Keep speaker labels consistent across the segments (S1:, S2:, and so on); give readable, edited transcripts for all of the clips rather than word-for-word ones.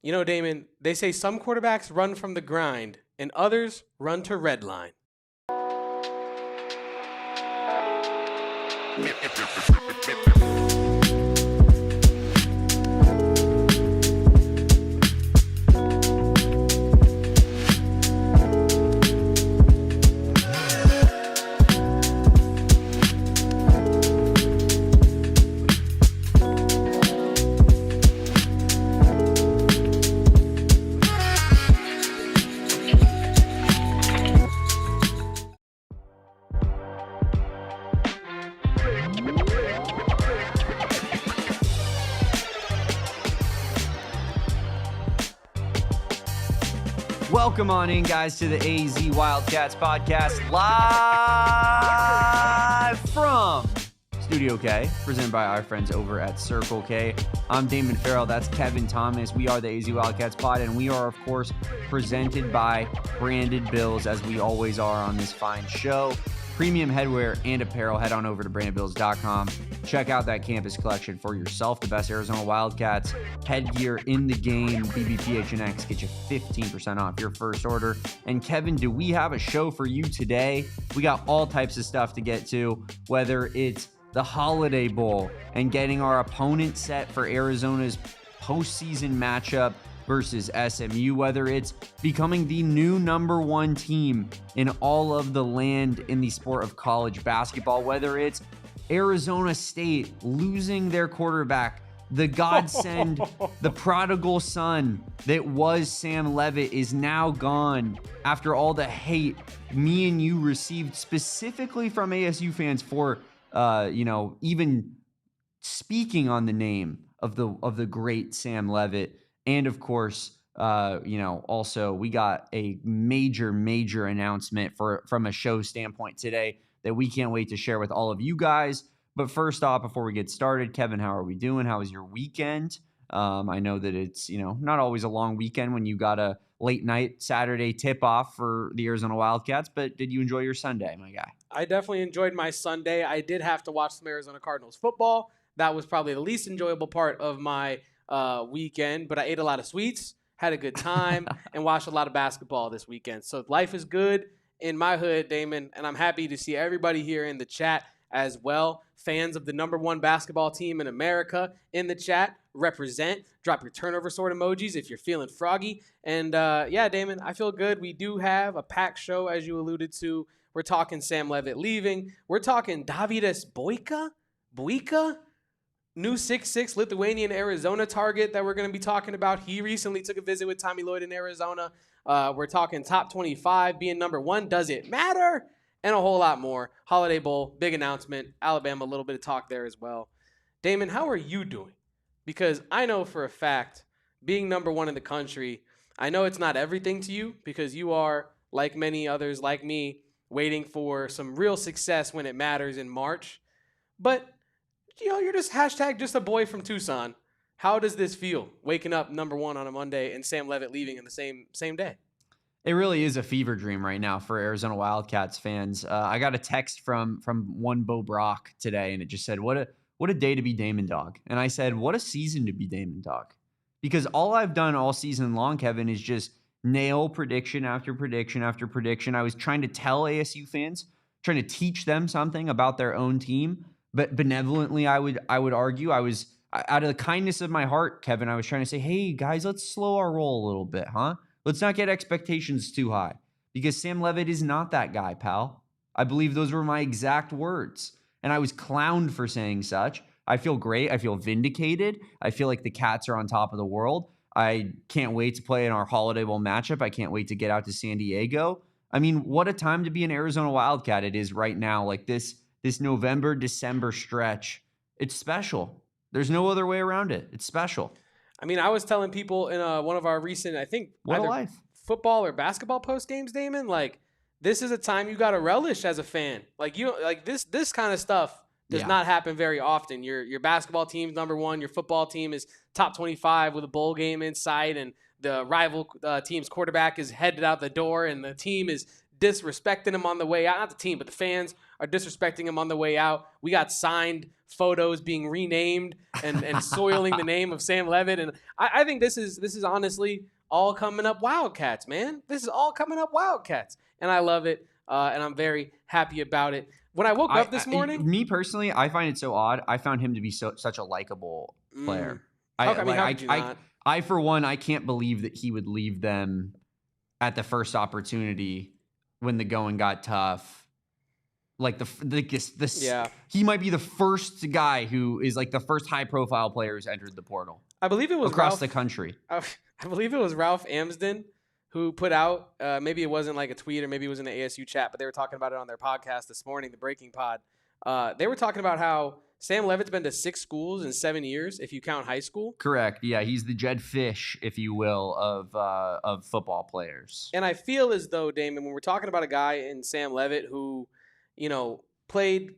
S1: You know, Damon, they say some quarterbacks run from the grind and others run to red line.
S2: Welcome on in, guys, to the AZ Wildcats podcast, live from Studio K, presented by our friends over at Circle K. I'm Damon Fairall. That's Kevin Thomas. We are the AZ Wildcats pod, and we are, of course, presented by Branded Bills, as we always are on this fine show. Premium headwear and apparel. Head on over to brandedbills.com. Check out that campus collection for yourself. The best Arizona Wildcats headgear in the game. BBPHNX get you 15% off your first order. And Kevin, do we have a show for you today? We got all types of stuff to get to, whether it's the Holiday Bowl and getting our opponent set for Arizona's postseason matchup versus SMU, whether it's becoming the new number one team in all of the land in the sport of college basketball, whether it's Arizona State losing their quarterback, the godsend, the prodigal son that was Sam Leavitt is now gone after all the hate me and you received specifically from ASU fans for, even speaking on the name of the great Sam Leavitt. And of course, also we got a major announcement from a show standpoint today that we can't wait to share with all of you guys. But first off, before we get started, Kevin, how are we doing? How was your weekend? I know that it's, not always a long weekend when you got a late night Saturday tip off for the Arizona Wildcats, but did you enjoy your Sunday, my guy?
S1: I definitely enjoyed my Sunday. I did have to watch some Arizona Cardinals football. That was probably the least enjoyable part of my weekend, but I ate a lot of sweets, had a good time, and watched a lot of basketball this weekend. So life is good in my hood, Damon, and I'm happy to see everybody here in the chat as well. Fans of the number one basketball team in America in the chat, represent. Drop your turnover sword emojis if you're feeling froggy. And Damon, I feel good. We do have a packed show, as you alluded to. We're talking Sam Leavitt leaving. We're talking Dovydas Buika, new 6'6" Lithuanian Arizona target that we're going to be talking about. He recently took a visit with Tommy Lloyd in Arizona. We're talking top 25 being number one. Does it matter? And a whole lot more. Holiday Bowl, big announcement. Alabama, a little bit of talk there as well. Damon, how are you doing? Because I know for a fact, being number one in the country, I know it's not everything to you because you are, like many others like me, waiting for some real success when it matters in March. But you're just just a boy from Tucson. How does this feel, waking up number one on a Monday and Sam Leavitt leaving in the same day?
S2: It really is a fever dream right now for Arizona Wildcats fans. I got a text from one Bo Brock today, and it just said, what a day to be Damon Dog. And I said, what a season to be Damon Dog. Because all I've done all season long, Kevin, is just nail prediction after prediction after prediction. I was trying to tell ASU fans, trying to teach them something about their own team. But benevolently, I would argue, I was, out of the kindness of my heart, Kevin, I was trying to say, hey, guys, let's slow our roll a little bit, huh? Let's not get expectations too high, because Sam Leavitt is not that guy, pal. I believe those were my exact words, and I was clowned for saying such. I feel great. I feel vindicated. I feel like the Cats are on top of the world. I can't wait to play in our Holiday Bowl matchup. I can't wait to get out to San Diego. I mean, what a time to be an Arizona Wildcat it is right now. Like this November, December stretch. It's special. There's no other way around it. It's special.
S1: I mean, I was telling people in one of our recent, I think,
S2: what a life,
S1: football or basketball post games, Damon, like this is a time you got to relish as a fan. Like this kind of stuff does not happen very often. Your basketball team's number one, your football team is top 25 with a bowl game in sight, and the rival team's quarterback is headed out the door, and the team is disrespecting him on the way out. Not the team, but the fans are disrespecting him on the way out. We got signed photos being renamed and soiling the name of Sam Leavitt. And I think this is honestly all coming up Wildcats, man. This is all coming up Wildcats. And I love it. And I'm very happy about it. When I woke up this morning.
S2: Me personally, I find it so odd. I found him to be such a likable player.
S1: How could you not?
S2: I, for one, I can't believe that he would leave them at the first opportunity when the going got tough. Like he might be the first guy who is like the first high-profile player who's entered the portal.
S1: I believe it was
S2: across the country.
S1: I believe it was Ralph Amsden who put out, maybe it wasn't like a tweet or maybe it was in the ASU chat, but they were talking about it on their podcast this morning, the Breaking Pod. They were talking about how Sam Leavitt's been to 6 schools in 7 years, if you count high school. Correct.
S2: Yeah, he's the Jed Fish, if you will, of football players.
S1: And I feel as though, Damon, when we're talking about a guy in Sam Leavitt who, played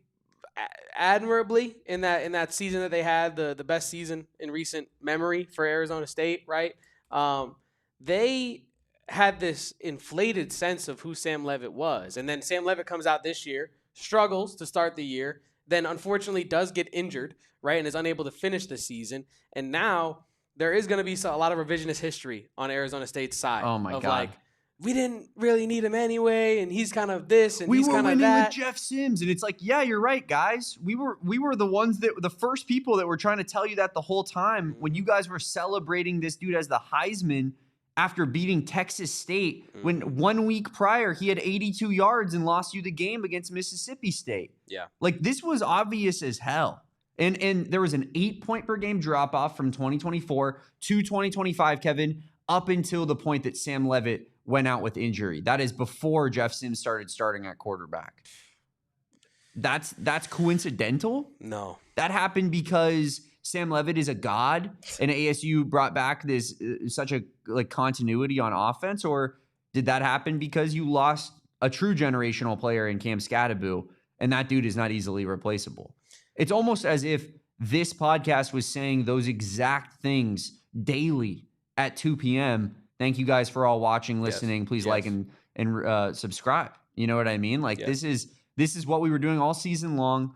S1: admirably in that season that they had, the best season in recent memory for Arizona State, right? They had this inflated sense of who Sam Leavitt was. And then Sam Leavitt comes out this year, struggles to start the year, then unfortunately does get injured, right, and is unable to finish the season. And now there is going to be a lot of revisionist history on Arizona State's side.
S2: Oh, my God.
S1: Like, we didn't really need him anyway, and he's kind of this, and he's kind of that.
S2: We were winning with Jeff Sims, and it's like, yeah, you're right, guys. We were the ones the first people that were trying to tell you that the whole time when you guys were celebrating this dude as the Heisman after beating Texas State, when 1 week prior he had 82 yards and lost you the game against Mississippi State.
S1: Yeah.
S2: Like, this was obvious as hell. And there was an 8-point per game drop off from 2024 to 2025, Kevin, up until the point that Sam Leavitt went out with injury. That is before Jeff Sims started starting at quarterback. That's coincidental?
S1: No.
S2: That happened because Sam Leavitt is a god, and ASU brought back this such a continuity on offense, or did that happen because you lost a true generational player in Cam Scadaboo, and that dude is not easily replaceable? It's almost as if this podcast was saying those exact things daily at 2 p.m. Thank you guys for all watching, listening. Please like and subscribe. You know what I mean? Like, this is what we were doing all season long.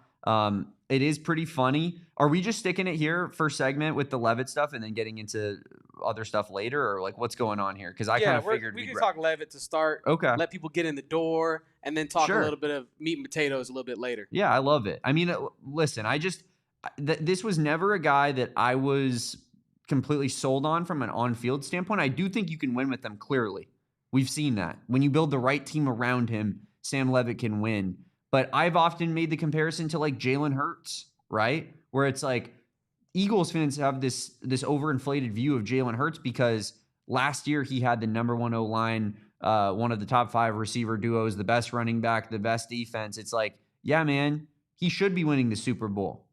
S2: It is pretty funny. Are we just sticking it here first segment with the Leavitt stuff and then getting into other stuff later, or like what's going on here? Because I kind of figured
S1: we can talk Leavitt to start.
S2: Okay.
S1: Let people get in the door and then talk a little bit of meat and potatoes a little bit later.
S2: Yeah, I love it. I mean, listen, this was never a guy that I was completely sold on from an on-field standpoint. I do think you can win with them, clearly. We've seen that. When you build the right team around him, Sam Leavitt can win. But I've often made the comparison to like Jalen Hurts, right? Where it's like Eagles fans have this overinflated view of Jalen Hurts because last year he had the number 1 O-line, one of the top 5 receiver duos, the best running back, the best defense. It's like, yeah, man, he should be winning the Super Bowl.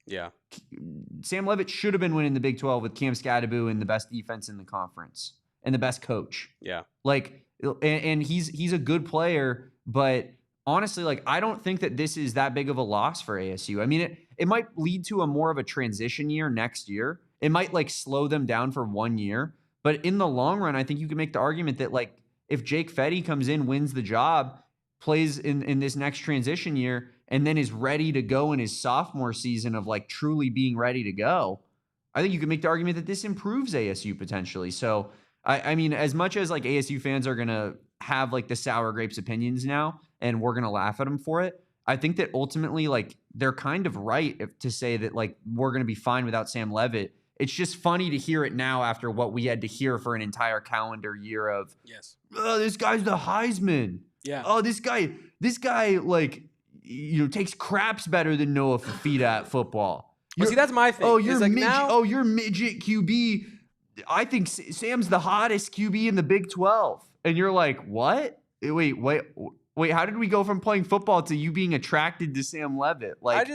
S1: Yeah.
S2: Sam Leavitt should have been winning the Big 12 with Cam Scadaboo and the best defense in the conference and the best coach.
S1: Yeah.
S2: Like, and he's a good player, but honestly, like, I don't think that this is that big of a loss for ASU. I mean, it might lead to a more of a transition year next year. It might like slow them down for 1 year, but in the long run, I think you can make the argument that like if Jake Fetty comes in, wins the job, plays in this next transition year, and then is ready to go in his sophomore season of like truly being ready to go, I think you can make the argument that this improves ASU potentially. So, I mean, as much as like ASU fans are going to have like the sour grapes opinions now, and we're going to laugh at them for it, I think that ultimately like they're kind of right to say that like we're going to be fine without Sam Leavitt. It's just funny to hear it now after what we had to hear for an entire calendar year of, oh, this guy's the Heisman.
S1: Yeah.
S2: Oh, this guy like, takes craps better than Noah Fafita at football.
S1: See, that's my thing.
S2: Oh, you're midget QB. I think Sam's the hottest QB in the Big 12. And you're like, what? Wait, how did we go from playing football to you being attracted to Sam Leavitt? Like,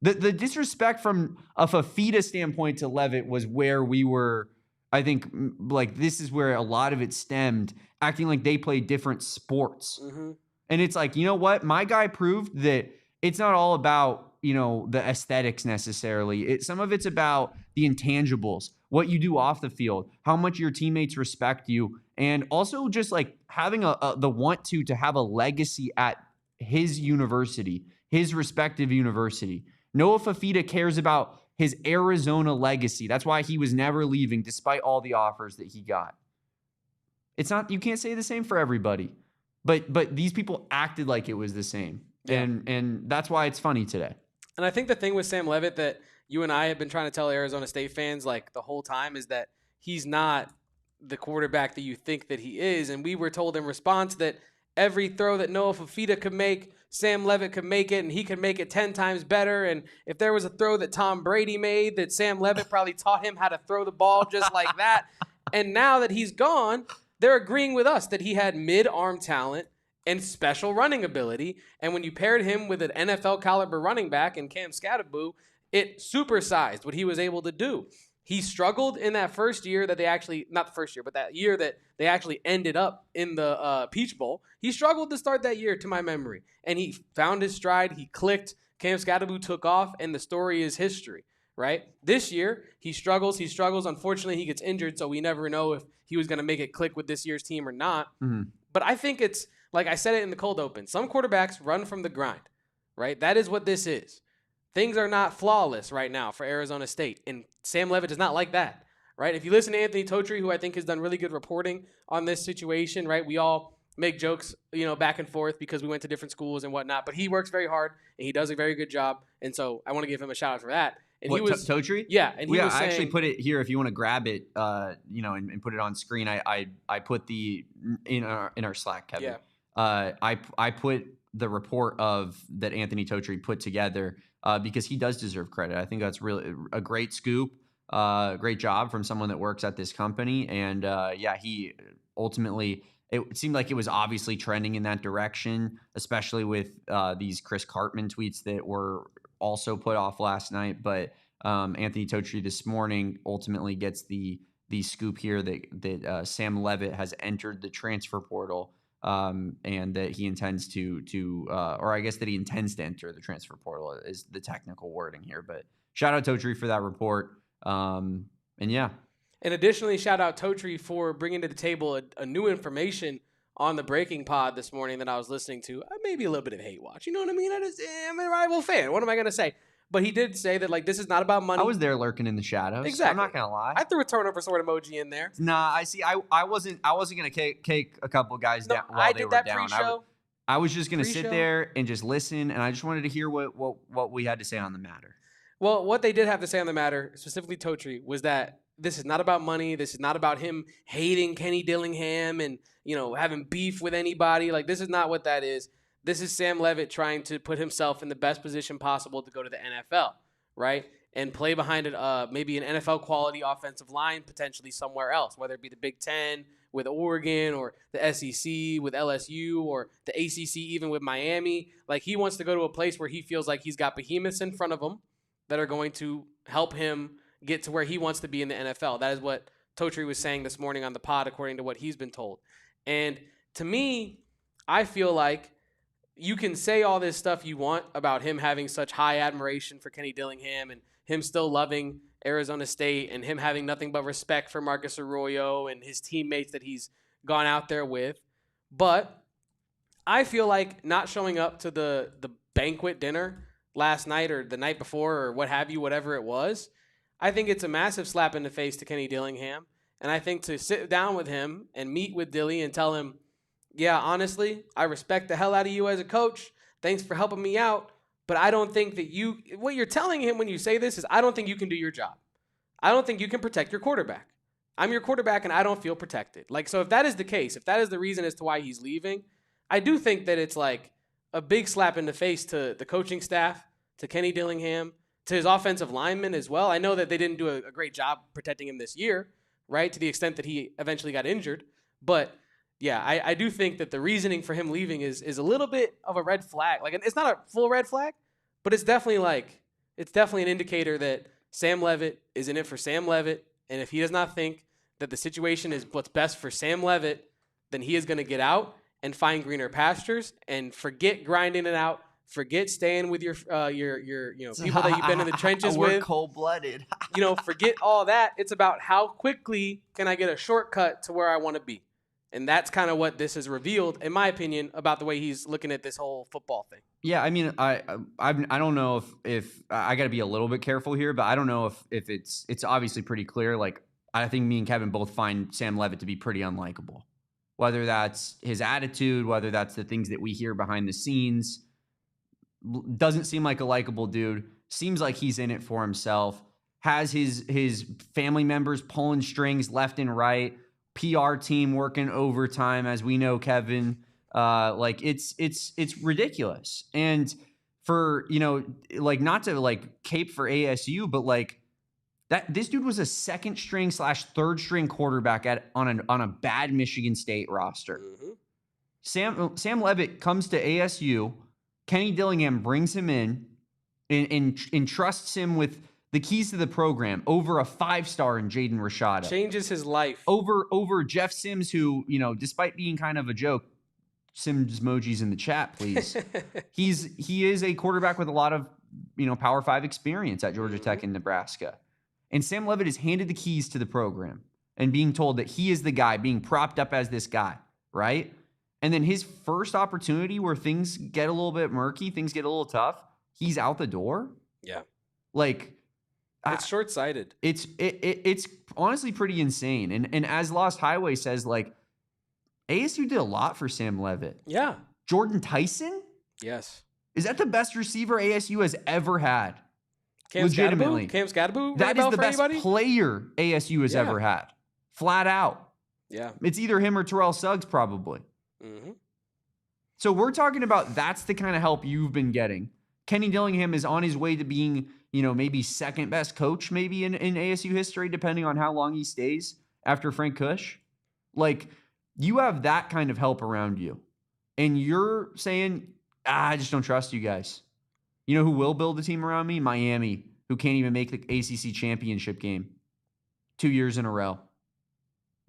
S2: the disrespect from a Fafita standpoint to Leavitt was where we were, I think, like, this is where a lot of it stemmed, acting like they play different sports.
S1: Mm-hmm.
S2: And it's like, you know what? My guy proved that it's not all about, the aesthetics necessarily. Some of it's about the intangibles. what you do off the field, how much your teammates respect you, and also just like having the want to have a legacy at his university, his respective university. Noah Fifita cares about his Arizona legacy. That's why he was never leaving despite all the offers that he got. It's not, you can't say the same for everybody, but these people acted like it was the same. Yeah. And that's why it's funny today.
S1: And I think the thing with Sam Leavitt that you and I have been trying to tell Arizona State fans like the whole time is that he's not the quarterback that you think that he is. And we were told in response that every throw that Noah Fifita could make, Sam Leavitt could make it, and he could make it 10 times better. And if there was a throw that Tom Brady made, that Sam Leavitt probably taught him how to throw the ball just like that. And now that he's gone, they're agreeing with us that he had mid-arm talent and special running ability. And when you paired him with an NFL caliber running back in Cam Skattebo, it supersized what he was able to do. He struggled in that first year that they actually, not the first year, but that year that they actually ended up in the Peach Bowl. He struggled to start that year, to my memory. And he found his stride. He clicked. Cam Skattebo took off, and the story is history, right? This year, he struggles. Unfortunately, he gets injured, so we never know if he was going to make it click with this year's team or not. Mm-hmm. But I think it's, like I said it in the cold open, some quarterbacks run from the grind, right? That is what this is. Things are not flawless right now for Arizona State, and Sam Leavitt is not like that, right? If you listen to Anthony Totri, who I think has done really good reporting on this situation, right? We all make jokes, back and forth because we went to different schools and whatnot, but he works very hard, and he does a very good job, and so I want to give him a shout out for that. And
S2: what, he was Totri?
S1: Yeah, and he was saying,
S2: I actually put it here if you want to grab it, and put it on screen. I put the in our Slack, Kevin. Yeah. I put the report of that Anthony Totri put together because he does deserve credit. I think that's really a great scoop, great job from someone that works at this company, and he ultimately. It seemed like it was obviously trending in that direction, especially with these Chris Cartman tweets that were also put off last night. But Anthony Totri this morning ultimately gets the scoop here that Sam Leavitt has entered the transfer portal, and that he intends or I guess that he intends to enter the transfer portal is the technical wording here. But shout out Totri for that report. And yeah.
S1: And additionally, shout out Totri for bringing to the table a new information on the Breaking Pod this morning that I was listening to. Maybe a little bit of hate watch. You know what I mean? I'm a rival fan. What am I going to say? But he did say that, this is not about money.
S2: I was there lurking in the shadows.
S1: Exactly.
S2: I'm not going to lie.
S1: I threw a turnover sword emoji in there.
S2: Nah, I see. I wasn't going to cake a couple guys down while they were down.
S1: Pre-show.
S2: I was just going to sit there and just listen, and I just wanted to hear what we had to say on the matter.
S1: Well, what they did have to say on the matter, specifically Totri, was that this is not about money. This is not about him hating Kenny Dillingham and, having beef with anybody. This is not what that is. This is Sam Leavitt trying to put himself in the best position possible to go to the NFL, right? And play behind maybe an NFL quality offensive line potentially somewhere else, whether it be the Big Ten with Oregon or the SEC with LSU or the ACC even with Miami. He wants to go to a place where he feels like he's got behemoths in front of him that are going to help him get to where he wants to be in the NFL. That is what Totri was saying this morning on the pod, according to what he's been told. And to me, I feel like you can say all this stuff you want about him having such high admiration for Kenny Dillingham and him still loving Arizona State and him having nothing but respect for Marcus Arroyo and his teammates that he's gone out there with. But I feel like not showing up to the banquet dinner last night or the night before or what have you, whatever it was, I think it's a massive slap in the face to Kenny Dillingham. And I think to sit down with him and meet with Dilly and tell him, yeah, honestly, I respect the hell out of you as a coach. Thanks for helping me out. But I don't think that what you're telling him when you say this is, I don't think you can do your job. I don't think you can protect your quarterback. I'm your quarterback and I don't feel protected. So if that is the case, if that is the reason as to why he's leaving, I do think that it's a big slap in the face to the coaching staff, to Kenny Dillingham, to his offensive linemen as well. I know that they didn't do a great job protecting him this year, right, to the extent that he eventually got injured. But, yeah, I do think that the reasoning for him leaving is a little bit of a red flag. It's not a full red flag, but it's definitely an indicator that Sam Leavitt is in it for Sam Leavitt, and if he does not think that the situation is what's best for Sam Leavitt, then he is going to get out and find greener pastures and forget grinding it out Forget staying with your people that you've been in the trenches with.
S2: We're cold-blooded.
S1: Forget all that. It's about how quickly can I get a shortcut to where I want to be. And that's kind of what this has revealed, in my opinion, about the way he's looking at this whole football thing.
S2: Yeah, I mean, I don't know if I got to be a little bit careful here, but I don't know if it's obviously pretty clear. Like, I think me and Kevin both find Sam Leavitt to be pretty unlikable. Whether that's his attitude, whether that's the things that we hear behind the scenes, doesn't seem like a likable dude. Seems like he's in it for himself. Has his family members pulling strings left and right. PR team working overtime, as we know, Kevin. Like it's ridiculous. And for, not to cape for ASU, but that this dude was a second string / third string quarterback on a bad Michigan State roster. Mm-hmm. Sam Leavitt comes to ASU. Kenny Dillingham brings him in and entrusts him with the keys to the program over a 5-star in Jaden Rashada.
S1: Changes his life.
S2: Over Jeff Sims, who, despite being kind of a joke, Sims emojis in the chat, please. He is a quarterback with a lot of, Power 5 experience at Georgia Tech and Nebraska. And Sam Leavitt is handed the keys to the program and being told that he is the guy, being propped up as this guy, right? And then his first opportunity where things get a little bit murky, things get a little tough, he's out the door.
S1: Yeah.
S2: It's
S1: short-sighted.
S2: It's honestly pretty insane. And as Lost Highway says, ASU did a lot for Sam Leavitt.
S1: Yeah.
S2: Jordan Tyson?
S1: Yes.
S2: Is that the best receiver ASU has ever had?
S1: Cam
S2: Legitimately.
S1: Scadaboo?
S2: That is the best
S1: anybody?
S2: player ASU has ever had. Flat out.
S1: Yeah.
S2: It's either him or Terrell Suggs, probably.
S1: Mm-hmm.
S2: So we're talking about that's the kind of help you've been getting. Kenny Dillingham is on his way to being, maybe second best coach maybe in ASU history, depending on how long he stays after Frank Kush. You have that kind of help around you. And you're saying, I just don't trust you guys. You know who will build a team around me? Miami, who can't even make the ACC championship game 2 years in a row,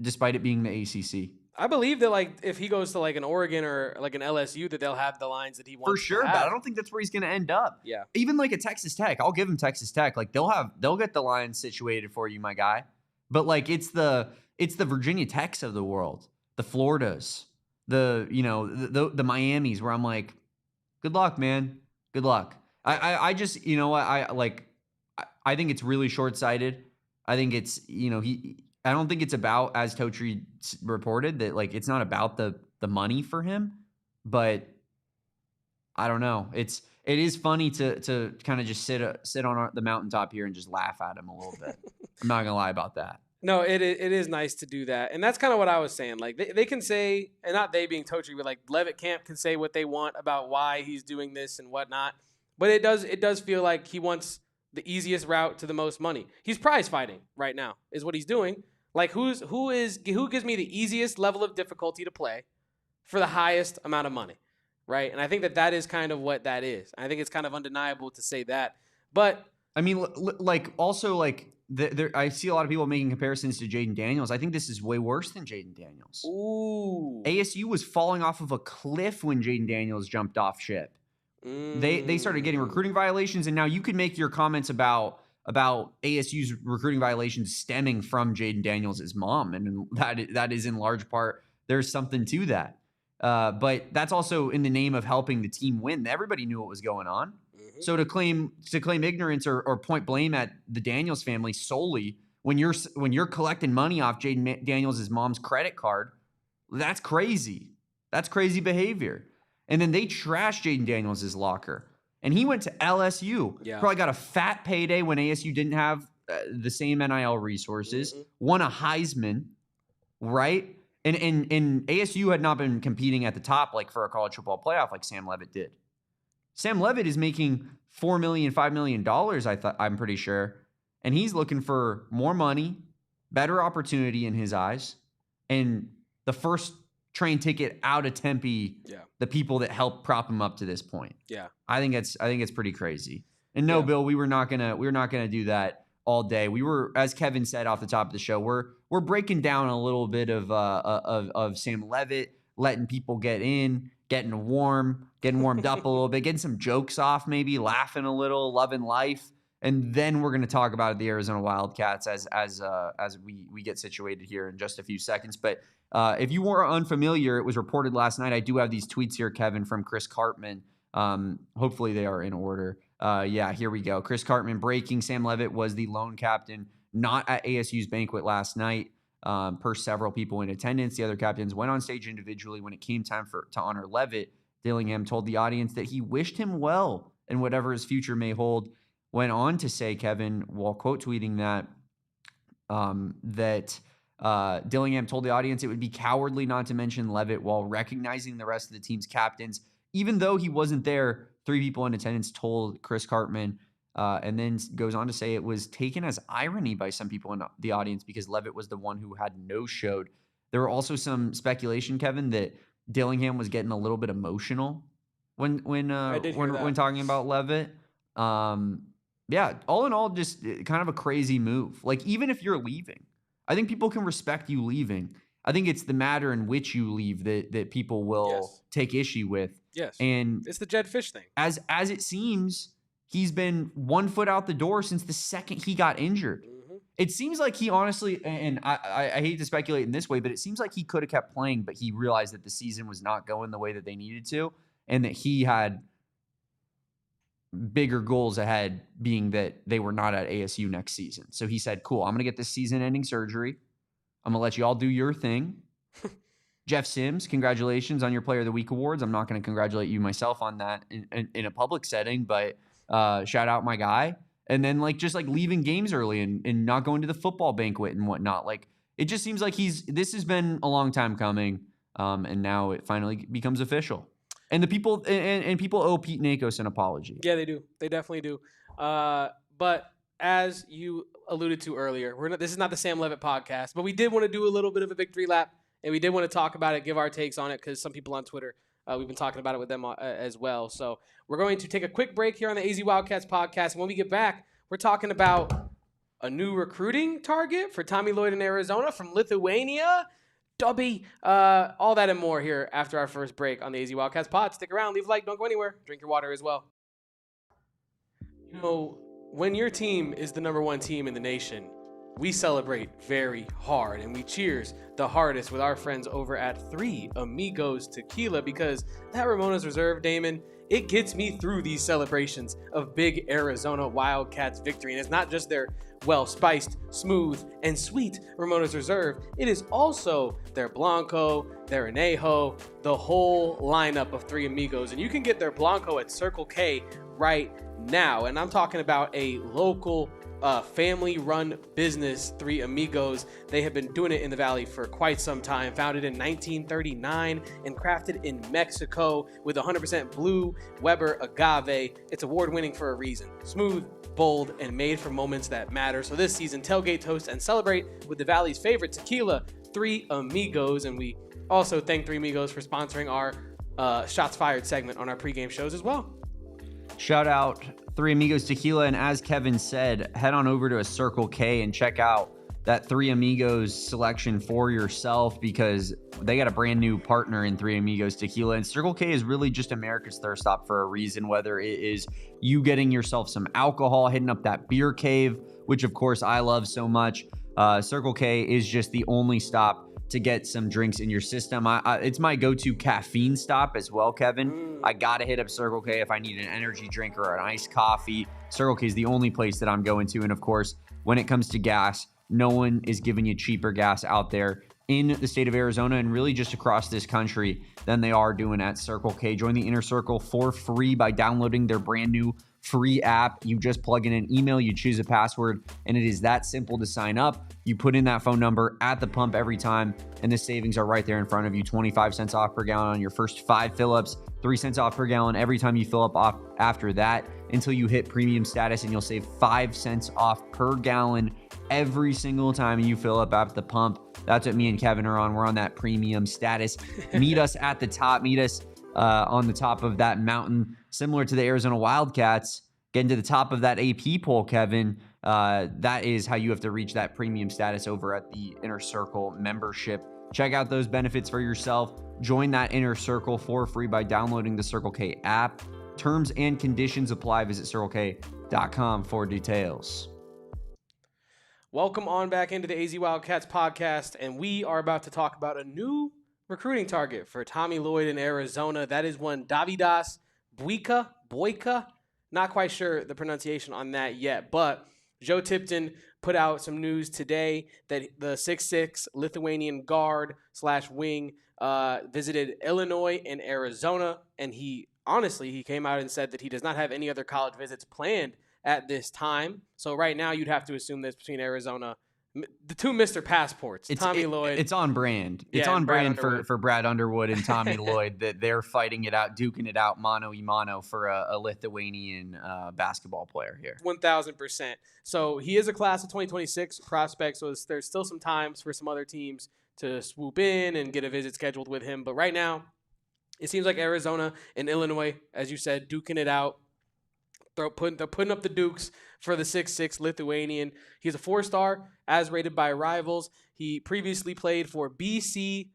S2: despite it being the ACC.
S1: I believe that if he goes to an Oregon or an LSU, that they'll have the lines that he wants.
S2: For sure,
S1: to have.
S2: but I don't think that's where he's going to end up.
S1: Yeah,
S2: even a Texas Tech, I'll give him Texas Tech. They'll get the lines situated for you, my guy. But it's the Virginia Techs of the world, the Floridas, the Miamis, where I'm like, good luck, man, good luck. I just I think it's really short-sighted. I think it's I don't think it's about, as Totri reported, that it's not about the money for him, but I don't know. It is funny to kind of just sit on the mountaintop here and just laugh at him a little bit. I'm not gonna lie about that.
S1: No, it is nice to do that, and that's kind of what I was saying. They can say, and not they being Totri, but Leavitt Camp can say what they want about why he's doing this and whatnot, but it does feel like he wants the easiest route to the most money. He's prize fighting right now, is what he's doing. Who gives me the easiest level of difficulty to play for the highest amount of money, right? And I think that is kind of what that is. I think it's kind of undeniable to say that. But
S2: I mean, I see a lot of people making comparisons to Jaden Daniels. I think this is way worse than Jaden Daniels.
S1: Ooh.
S2: ASU was falling off of a cliff when Jaden Daniels jumped off ship. They started getting recruiting violations, and now you could make your comments about ASU's recruiting violations stemming from Jaden Daniels' mom, and that is in large part, there's something to that. But that's also in the name of helping the team win. Everybody knew what was going on. Mm-hmm. So to claim ignorance or point blame at the Daniels family solely when you're collecting money off Jaden Daniels' mom's credit card, that's crazy. That's crazy behavior. And then they trashed Jaden Daniels' locker. And he went to LSU. Yeah. Probably got a fat payday when ASU didn't have the same NIL resources. Mm-hmm. Won a Heisman, right? And ASU had not been competing at the top for a college football playoff like Sam Leavitt did. Sam Leavitt is making $4 million, $5 million, I'm pretty sure. And he's looking for more money, better opportunity in his eyes, and the first train ticket out of Tempe. Yeah. The people that helped prop him up to this point.
S1: Yeah.
S2: I think it's pretty crazy. And no, Bill, we're not gonna do that all day. We were, as Kevin said off the top of the show, we're breaking down a little bit of Sam Leavitt, letting people get in, getting warmed up a little bit, getting some jokes off, maybe laughing a little, loving life. And then we're going to talk about the Arizona Wildcats as we get situated here in just a few seconds. But if you were unfamiliar, it was reported last night. I do have these tweets here, Kevin, from Chris Cartman. Hopefully they are in order. Yeah, here we go. Chris Cartman breaking: Sam Leavitt was the lone captain not at ASU's banquet last night. Per several people in attendance, the other captains went on stage individually. When it came time to honor Leavitt, Dillingham told the audience that he wished him well in whatever his future may hold. Went on to say, Kevin, while quote tweeting that Dillingham told the audience it would be cowardly not to mention Leavitt while recognizing the rest of the team's captains. Even though he wasn't there, 3 people in attendance told Chris Cartman, and then goes on to say it was taken as irony by some people in the audience because Leavitt was the one who had no-showed. There were also some speculation, Kevin, that Dillingham was getting a little bit emotional when talking about Leavitt. Yeah, all in all, just kind of a crazy move. Like, even if you're leaving, I think people can respect you leaving. I think it's the matter in which you leave that people will take issue with.
S1: Yes.
S2: And
S1: it's the Jed Fish thing.
S2: As it seems, he's been 1 foot out the door since the second he got injured. Mm-hmm. It seems like he honestly, and I hate to speculate in this way, but it seems like he could have kept playing, but he realized that the season was not going the way that they needed to, and that he had bigger goals ahead, being that they were not at ASU next season. So he said, cool, I'm going to get this season-ending surgery. I'm going to let you all do your thing. Jeff Sims, congratulations on your Player of the Week awards. I'm not going to congratulate you myself on that in a public setting, but shout out my guy. And then just leaving games early and not going to the football banquet and whatnot. Like, it just seems like this has been a long time coming, and now it finally becomes official. And the people and people owe Pete Nakos an apology.
S1: Yeah, they do. They definitely do. But as you alluded to earlier, this is not the Sam Leavitt podcast, but we did want to do a little bit of a victory lap, and we did want to talk about it, give our takes on it, because some people on Twitter, we've been talking about it with them as well. So we're going to take a quick break here on the AZ Wildcats podcast. And when we get back, we're talking about a new recruiting target for Tommy Lloyd in Arizona from Lithuania. Dobby, all that and more here after our first break on the AZ Wildcats pod. Stick around, leave a like, don't go anywhere. Drink your water as well. You know, when your team is the #1 team in the nation, we celebrate very hard, and we cheers the hardest with our friends over at 3 Amigos Tequila, because that Ramona's Reserve, Damon, it gets me through these celebrations of big Arizona Wildcats victory. And it's not just their well-spiced, smooth, and sweet Ramona's Reserve. It is also their Blanco, their Añejo, the whole lineup of 3 Amigos. And you can get their Blanco at Circle K right now. And I'm talking about a local family-run business, 3 Amigos. They have been doing it in the Valley for quite some time. Founded in 1939 and crafted in Mexico with 100% blue Weber agave. It's award-winning for a reason. Smooth, bold, and made for moments that matter. So this season, tailgate, toast, and celebrate with the Valley's favorite tequila, 3 Amigos. And we also thank 3 Amigos for sponsoring our Shots Fired segment on our pregame shows as well.
S2: Shout out 3 Amigos Tequila, and as Kevin said, head on over to a Circle K and check out that 3 Amigos selection for yourself, because they got a brand new partner in 3 Amigos Tequila. And Circle K is really just America's thirst stop for a reason, whether it is you getting yourself some alcohol, hitting up that beer cave, which of course I love so much. Circle K is just the only stop to get some drinks in your system. It's my go-to caffeine stop as well, Kevin. I gotta hit up Circle K if I need an energy drink or an iced coffee. Circle K is the only place that I'm going to. And of course, when it comes to gas, no one is giving you cheaper gas out there in the state of Arizona and really just across this country than they are doing at Circle K. Join the Inner Circle for free by downloading their brand new free app. You just plug in an email, you choose a password, and it is that simple to sign up. You put in that phone number at the pump every time, and the savings are right there in front of you. 25 cents off per gallon on your first 5 fill-ups, 3 cents off per gallon every time you fill up off after that until you hit premium status, and you'll save 5 cents off per gallon every single time you fill up at the pump. That's what me and Kevin are on. We're on that premium status. Meet us at the top. Meet us on the top of that mountain, similar to the Arizona Wildcats. Getting to the top of that AP poll, Kevin. That is how you have to reach that premium status over at the Inner Circle membership Check out those benefits for yourself. Join that inner circle for free by downloading the Circle K app. Terms and conditions apply. Visit circlek.com for details.
S1: Welcome on back into the AZ Wildcats podcast, and we are about to talk about a new recruiting target for Tommy Lloyd in Arizona. That is one Dovydas Buika. Not quite sure the pronunciation on that yet, but Joe Tipton put out some news today that the 6'6" Lithuanian guard / wing visited Illinois and Arizona, and he came out and said that he does not have any other college visits planned at this time. So right now you'd have to assume this between Arizona, the two Mr. Passports, Tommy Lloyd.
S2: It's on brand. It's on brand for Brad Underwood and Tommy Lloyd that they're fighting it out, duking it out mano a mano for a Lithuanian basketball player here.
S1: 1,000%. So he is a class of 2026 prospect, so there's still some times for some other teams to swoop in and get a visit scheduled with him. But right now, it seems like Arizona and Illinois, as you said, duking it out. They're putting up the dukes for the 6'6" Lithuanian. He's a 4-star, as rated by Rivals. He previously played for BC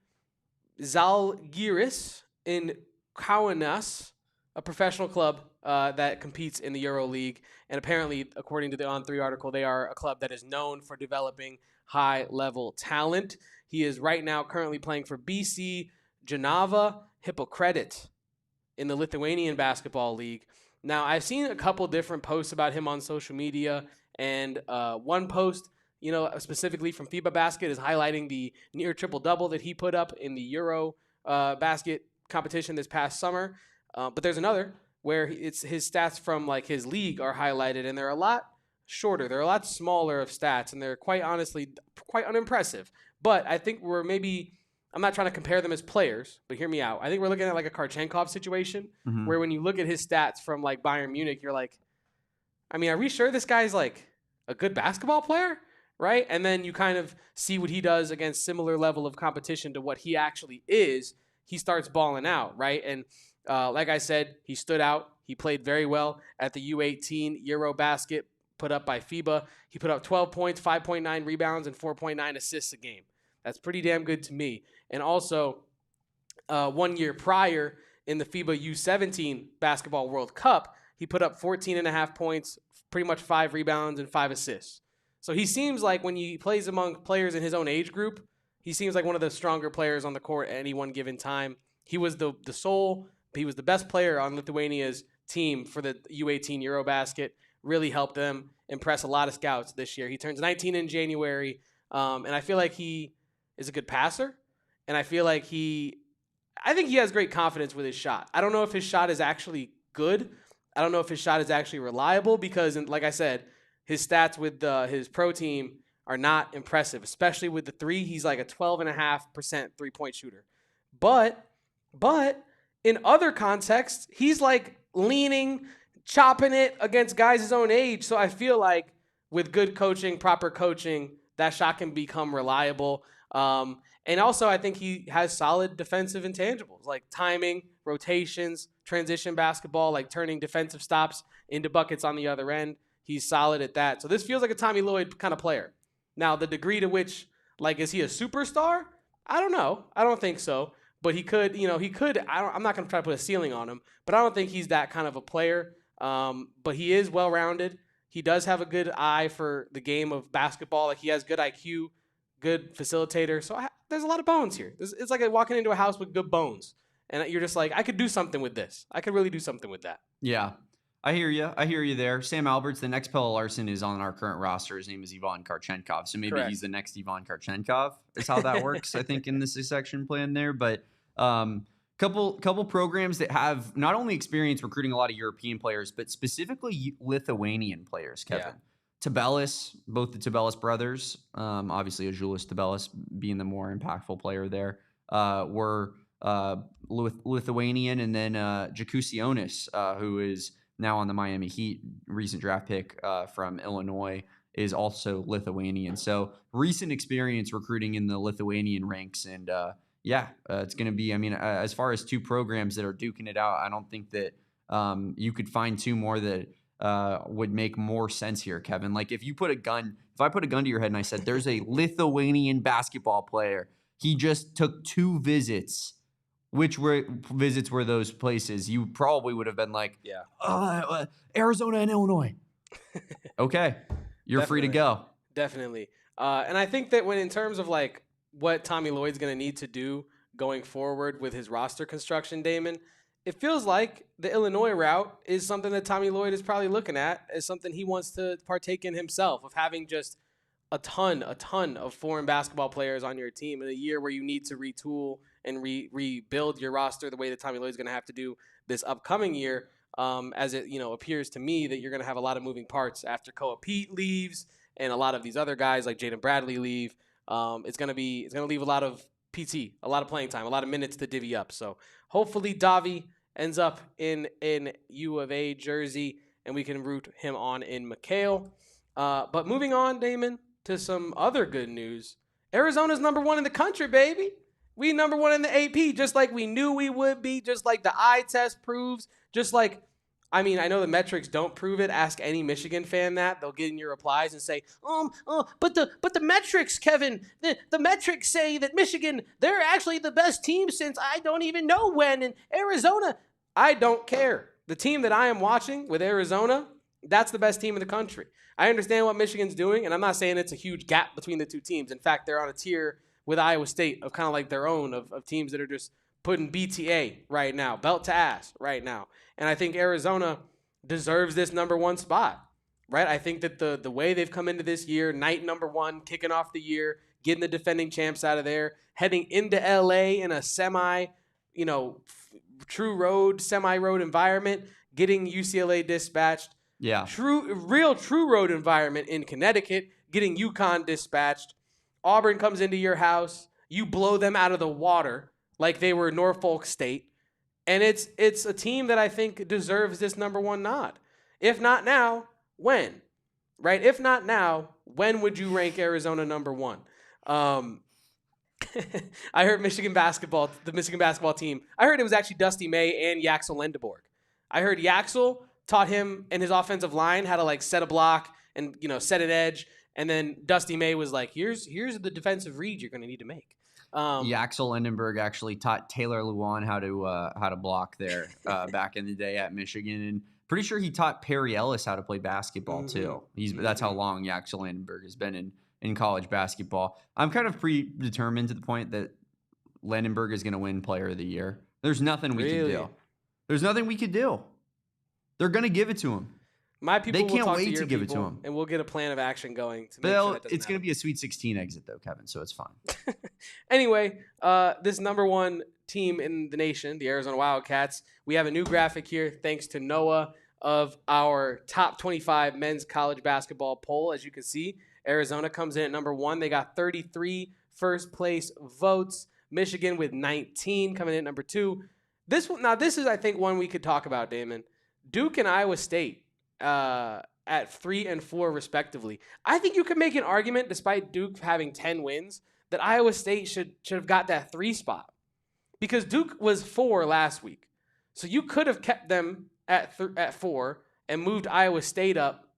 S1: Zalgiris in Kaunas, a professional club that competes in the EuroLeague. And apparently, according to the On3 article, they are a club that is known for developing high-level talent. He is right now currently playing for BC Jonava Hippocrates in the Lithuanian Basketball League. Now, I've seen a couple different posts about him on social media, and one post, specifically from FIBA Basket is highlighting the near triple-double that he put up in the Euro basket competition this past summer. But there's another where it's his stats from like his league are highlighted, and they're a lot shorter. They're a lot smaller of stats, and they're quite honestly quite unimpressive. But I think I'm not trying to compare them as players, but hear me out. I think we're looking at like a Kharchenkov situation where when you look at his stats from like Bayern Munich, you're like, are we sure this guy's like a good basketball player? Right? And then you kind of see what he does against similar level of competition to what he actually is. He starts balling out, right? And like I said, he stood out. He played very well at the U18 Euro basket put up by FIBA. He put up 12 points, 5.9 rebounds, and 4.9 assists a game. That's pretty damn good to me. And also, 1 year prior in the FIBA U17 Basketball World Cup, he put up 14.5 points, pretty much 5 rebounds, and 5 assists. So he seems like when he plays among players in his own age group, he seems like one of the stronger players on the court at any one given time. He was he was the best player on Lithuania's team for the U18 Eurobasket. Really helped them impress a lot of scouts this year. He turns 19 in January, and I feel like he is a good passer, and I feel like I think he has great confidence with his shot. I don't know if his shot is actually good. I don't know if his shot is actually reliable because, like I said, his stats with his pro team are not impressive, especially with the three. He's like a 12.5% three-point shooter. But in other contexts, he's like leaning, chopping it against guys his own age. So I feel like with good coaching, proper coaching, that shot can become reliable. And also, I think he has solid defensive intangibles like timing, rotations, transition basketball, like turning defensive stops into buckets on the other end. He's solid at that. So this feels like a Tommy Lloyd kind of player. Now, the degree to which, like, is he a superstar? I don't know. I don't think so. But he could. I'm not going to try to put a ceiling on him, but I don't think he's that kind of a player. But he is well-rounded. He does have a good eye for the game of basketball. Like, he has good IQ, good facilitator. So there's a lot of bones here. It's like walking into a house with good bones. And you're just like, I could do something with this. I could really do something with that.
S2: Yeah. I hear you there. Sam Alberts, the next Pelle Larsson is on our current roster. His name is Ivan Kharchenkov. So maybe
S1: Correct.
S2: He's the next Ivan Kharchenkov is how that works, I think, in this section plan there. But couple programs that have not only experience recruiting a lot of European players, but specifically Lithuanian players, Kevin. Yeah. Tabelis, both the Tabelis brothers, obviously Ažulis Tabelis being the more impactful player there, were Lithuanian, and then Jakusionis, who is now on the Miami Heat, recent draft pick from Illinois, is also Lithuanian. So recent experience recruiting in the Lithuanian ranks. And it's going to be, as far as two programs that are duking it out, I don't think that you could find two more that would make more sense here, Kevin. Like if I put a gun to your head and I said, there's a Lithuanian basketball player He just took 2 visits. Which visits were those places? You probably would have been like, Arizona and Illinois. Okay, you're free to go.
S1: Definitely. And I think that in terms of like what Tommy Lloyd's going to need to do going forward with his roster construction, Damon, it feels like the Illinois route is something that Tommy Lloyd is probably looking at as something he wants to partake in himself, of having just a ton of foreign basketball players on your team in a year where you need to retool and rebuild your roster the way that Tommy Lloyd's going to have to do this upcoming year. As it appears to me that you're going to have a lot of moving parts after Koa Peat leaves and a lot of these other guys like Jaden Bradley leave. It's going to leave a lot of PT, a lot of playing time, a lot of minutes to divvy up. So hopefully Davi ends up in U of A jersey and we can root him on in McHale. But moving on, Damon, to some other good news. Arizona's number 1 in the country, baby. We number 1 in the AP, just like we knew we would be, just like the eye test proves, just like, I know the metrics don't prove it. Ask any Michigan fan that. They'll get in your replies and say, but the metrics, Kevin, the metrics say that Michigan, they're actually the best team since I don't even know when. And Arizona, I don't care. The team that I am watching with Arizona, that's the best team in the country. I understand what Michigan's doing, and I'm not saying it's a huge gap between the two teams. In fact, they're on a tier with Iowa State of kind of like their own of teams that are just putting BTA right now, belt to ass right now. And I think Arizona deserves this number 1 spot, right? I think that the way they've come into this year, night number 1, kicking off the year, getting the defending champs out of there, heading into LA in a semi-road environment, getting UCLA dispatched.
S2: Yeah.
S1: True road environment in Connecticut, getting UConn dispatched. Auburn comes into your house. You blow them out of the water like they were Norfolk State. And it's a team that I think deserves this number 1 nod. If not now, when? Right? If not now, when would you rank Arizona number 1? I heard the Michigan basketball team, I heard it was actually Dusty May and Yaxel Lendeborg. I heard Yaxel taught him and his offensive line how to like set a block and set an edge, and then Dusty May was like, here's the defensive read you're going to need to make.
S2: Yaxel Lindenberg actually taught Taylor Lewan how to block there back in the day at Michigan, and pretty sure he taught Perry Ellis how to play basketball too. That's how long Yaxel Lindenberg has been in college basketball. I'm kind of predetermined to the point that Lindenberg is going to win Player of the Year. There's nothing we can do. There's nothing we could do. They're going to give it to him.
S1: My people
S2: they can't
S1: will
S2: wait to give it to him.
S1: And we'll get a plan of action going to make sure that
S2: it's going to be a Sweet 16 exit, though, Kevin, so it's fine.
S1: Anyway, this number 1 team in the nation, the Arizona Wildcats, we have a new graphic here thanks to Noah of our top 25 men's college basketball poll. As you can see, Arizona comes in at number 1. They got 33 first-place votes. Michigan with 19 coming in at number 2. This is, I think, one we could talk about, Damon. Duke and Iowa State at 3 and 4 respectively. I think you could make an argument, despite Duke having 10 wins, that Iowa State should have got that 3 spot, because Duke was 4 last week. So you could have kept them at 4 and moved Iowa State up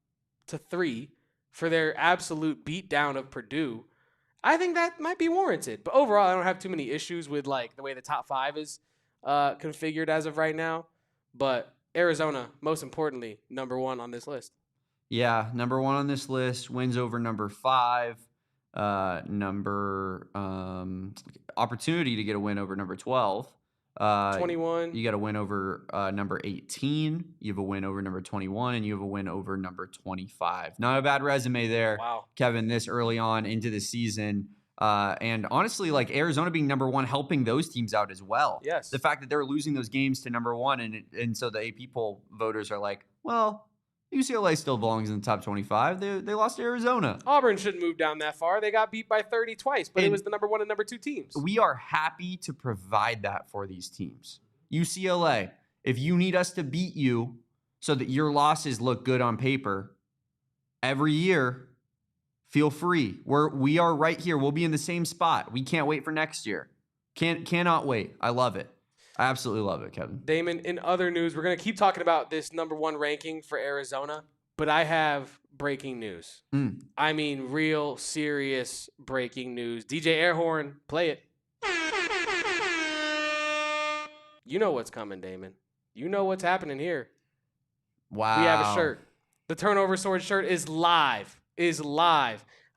S1: to 3 for their absolute beatdown of Purdue. I think that might be warranted. But overall, I don't have too many issues with like the way the top 5 is configured as of right now. But Arizona, most importantly, number 1 on this list.
S2: Yeah, number 1 on this list, wins over number 5. Opportunity to get a win over number 12.
S1: 21.
S2: You got a win over number 18. You have a win over number 21, and you have a win over number 25. Not a bad resume there,
S1: wow, Kevin,
S2: this early on into the season. And honestly, like Arizona being number 1, helping those teams out as well.
S1: Yes.
S2: The fact that they're losing those games to number 1, and so the AP poll voters are like, well, UCLA still belongs in the top 25. They lost to Arizona.
S1: Auburn shouldn't move down that far. They got beat by 30 twice, but it was the number 1 and number 2 teams.
S2: We are happy to provide that for these teams. UCLA, if you need us to beat you so that your losses look good on paper every year, feel free. We are right here. We'll be in the same spot. We can't wait for next year. Cannot wait. I love it. I absolutely love it, Kevin.
S1: Damon, in other news, we're going to keep talking about this number 1 ranking for Arizona, but I have breaking news. I mean, real serious breaking news. DJ Airhorn, play it. You know what's coming, Damon. You know what's happening here.
S2: Wow.
S1: We have a shirt. The Turnover Sword shirt is live. And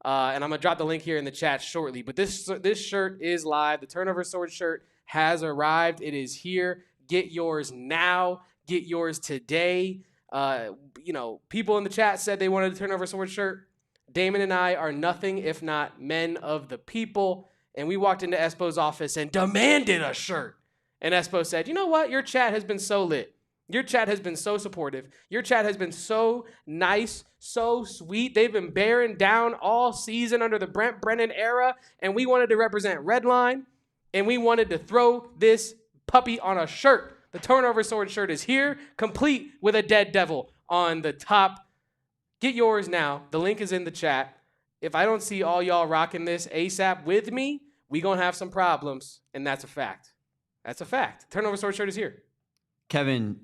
S1: I'm going to drop the link here in the chat shortly. But this shirt is live. The Turnover Sword shirt has arrived. It is here. Get yours now. Get yours today. People in the chat said they wanted a Turnover Sword shirt. Damon and I are nothing if not men of the people. And we walked into Espo's office and demanded a shirt. And Espo said, you know what? Your chat has been so lit. Your chat has been so supportive. Your chat has been so nice, so sweet. They've been bearing down all season under the Brent Brennan era. And we wanted to represent Redline. And we wanted to throw this puppy on a shirt. The Turnover Sword shirt is here, complete with a dead devil on the top. Get yours now. The link is in the chat. If I don't see all y'all rocking this ASAP with me, we going to have some problems. And that's a fact. That's a fact. Turnover Sword shirt is here.
S2: Kevin,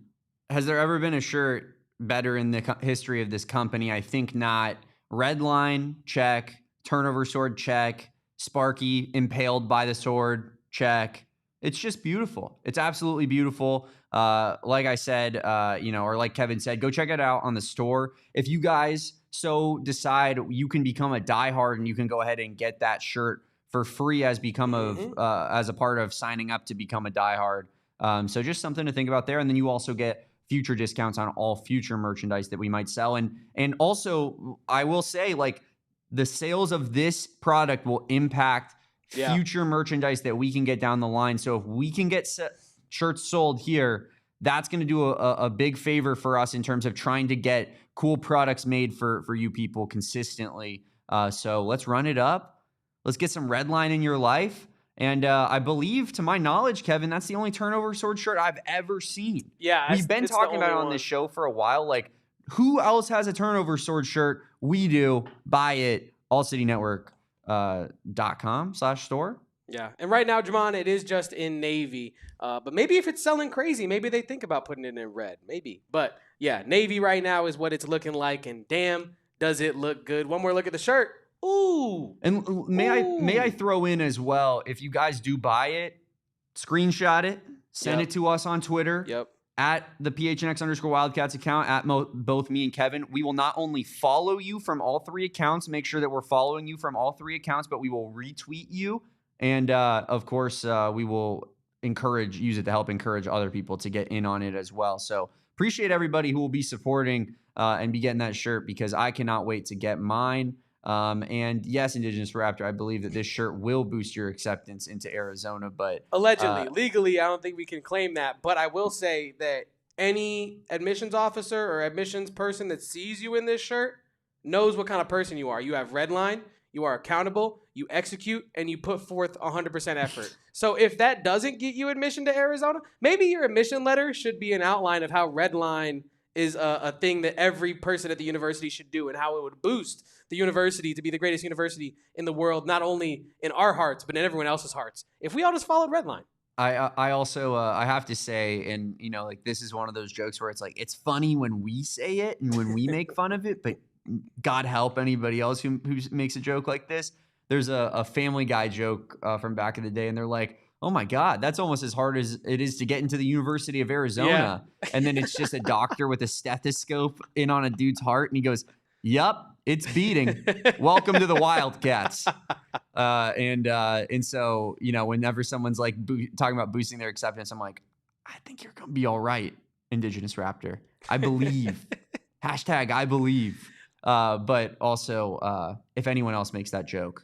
S2: has there ever been a shirt better in the history of this company? I think not. Redline, check. Turnover Sword, check. Sparky, impaled by the sword, check. It's just beautiful. It's absolutely beautiful. Like I said, or like Kevin said, go check it out on the store. If you guys so decide, you can become a diehard and you can go ahead and get that shirt for free as a part of signing up to become a diehard. So just something to think about there. And then you also get future discounts on all future merchandise that we might sell. And also, I will say, like, the sales of this product will impact future merchandise that we can get down the line. So if we can get shirts sold here, that's going to do a big favor for us in terms of trying to get cool products made for you people consistently. So let's run it up. Let's get some Redline in your life. And I believe, to my knowledge, Kevin, that's the only Turnover Sword shirt I've ever seen.
S1: Yeah,
S2: we've been talking about it on this show for a while. Like, who else has a Turnover Sword shirt? We do. Buy it. ALLCITYNetwork.com/store.
S1: Yeah, and right now, Jamon, it is just in navy. But maybe if it's selling crazy, maybe they think about putting it in red. Maybe. But yeah, navy right now is what it's looking like. And damn, does it look good. One more look at the shirt. Ooh.
S2: And may I throw in as well, if you guys do buy it, screenshot it, send it to us on Twitter.
S1: Yep.
S2: At the PHNX_Wildcats account, at both me and Kevin. We will not only follow you from all three accounts, make sure that we're following you from all three accounts, but we will retweet you. And of course, we will use it to help encourage other people to get in on it as well. So appreciate everybody who will be supporting and be getting that shirt, because I cannot wait to get mine. And yes, Indigenous Raptor, I believe that this shirt will boost your acceptance into Arizona, but
S1: allegedly, legally, I don't think we can claim that. But I will say that any admissions officer or admissions person that sees you in this shirt knows what kind of person you are. You have Redline, you are accountable, you execute, and you put forth 100% effort. So if that doesn't get you admission to Arizona, maybe your admission letter should be an outline of how Redline is a thing that every person at the university should do, and how it would boost the university to be the greatest university in the world, not only in our hearts, but in everyone else's hearts. If we all just followed Redline.
S2: I also I have to say, and like, this is one of those jokes where it's like, it's funny when we say it and when we make fun of it, but God help anybody else who makes a joke like this. There's a Family Guy joke from back in the day, and they're like, oh my God, that's almost as hard as it is to get into the University of Arizona. Yeah. And then it's just a doctor with a stethoscope in on a dude's heart, and he goes, yup, it's beating. Welcome to the Wildcats. And so, whenever someone's like talking about boosting their acceptance, I'm like, I think you're going to be all right, Indigenous Raptor. I believe. Hashtag I believe. But also, if anyone else makes that joke,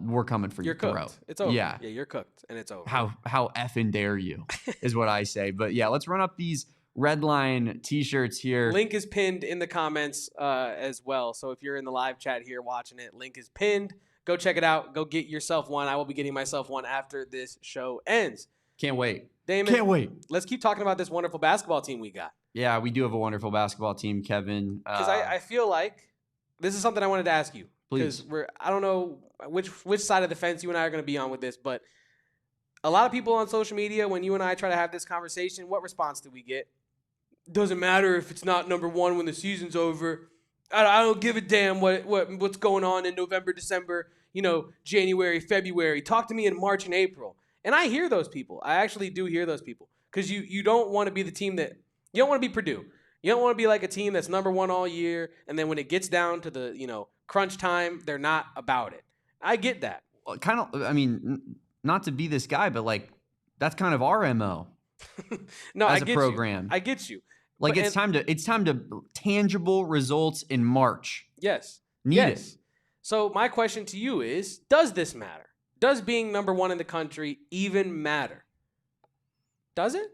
S2: we're coming for
S1: you're
S2: your
S1: cooked.
S2: throat.
S1: It's over.
S2: Yeah,
S1: you're cooked, and it's over.
S2: How effing dare you is what I say. But yeah, let's run up these Redline t-shirts here.
S1: Link is pinned in the comments as well. So if you're in the live chat here watching it, link is pinned. Go check it out. Go get yourself one. I will be getting myself one after this show ends.
S2: Can't wait.
S1: Damon,
S2: can't wait.
S1: Let's keep talking about this wonderful basketball team we got.
S2: Yeah, we do have a wonderful basketball team, Kevin.
S1: Because I feel like this is something I wanted to ask you.
S2: Please.
S1: Because I don't know which side of the fence you and I are going to be on with this, but a lot of people on social media, when you and I try to have this conversation, what response do we get? Doesn't matter if it's not number one when the season's over. I don't give a damn what's going on in November, December, January, February. Talk to me in March and April. And I hear those people. I actually do hear those people. because you don't want to be the team that you don't want to be Purdue. You don't want to be like a team that's number one all year, and then when it gets down to the crunch time, they're not about it. I get that.
S2: Well, kind of. I mean, not to be this guy, but like that's kind of our MO.
S1: No,
S2: as
S1: I get
S2: a program.
S1: you. I get you.
S2: Like it's time to tangible results in March.
S1: Yes.
S2: Need it.
S1: So my question to you is, does this matter? Does being number one in the country even matter? Does it?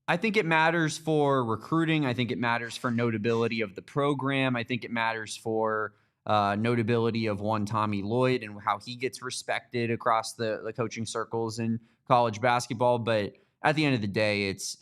S2: I think it matters for recruiting. I think it matters for notability of the program. I think it matters for notability of one Tommy Lloyd and how he gets respected across the coaching circles in college basketball. But at the end of the day, it's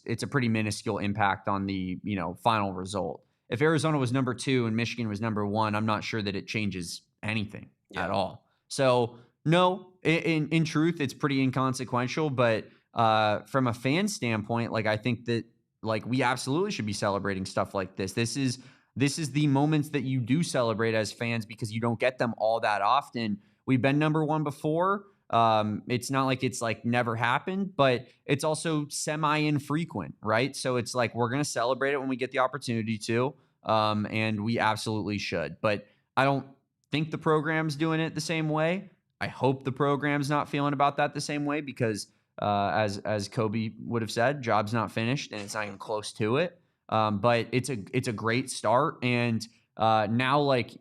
S2: a pretty minuscule impact on the final result. If Arizona was number 2 and Michigan was number 1, I'm not sure that it changes anything at all. So no, in truth, it's pretty inconsequential. But from a fan standpoint, like I think that like we absolutely should be celebrating stuff like this. This is the moments that you do celebrate as fans because you don't get them all that often. We've been number 1 before. It's not like it's like never happened, but it's also semi-infrequent, right? So it's like we're going to celebrate it when we get the opportunity to, and we absolutely should. But I don't think the program's doing it the same way. I hope the program's not feeling about that the same way because as Kobe would have said, job's not finished and it's not even close to it. But it's a great start. And now, like,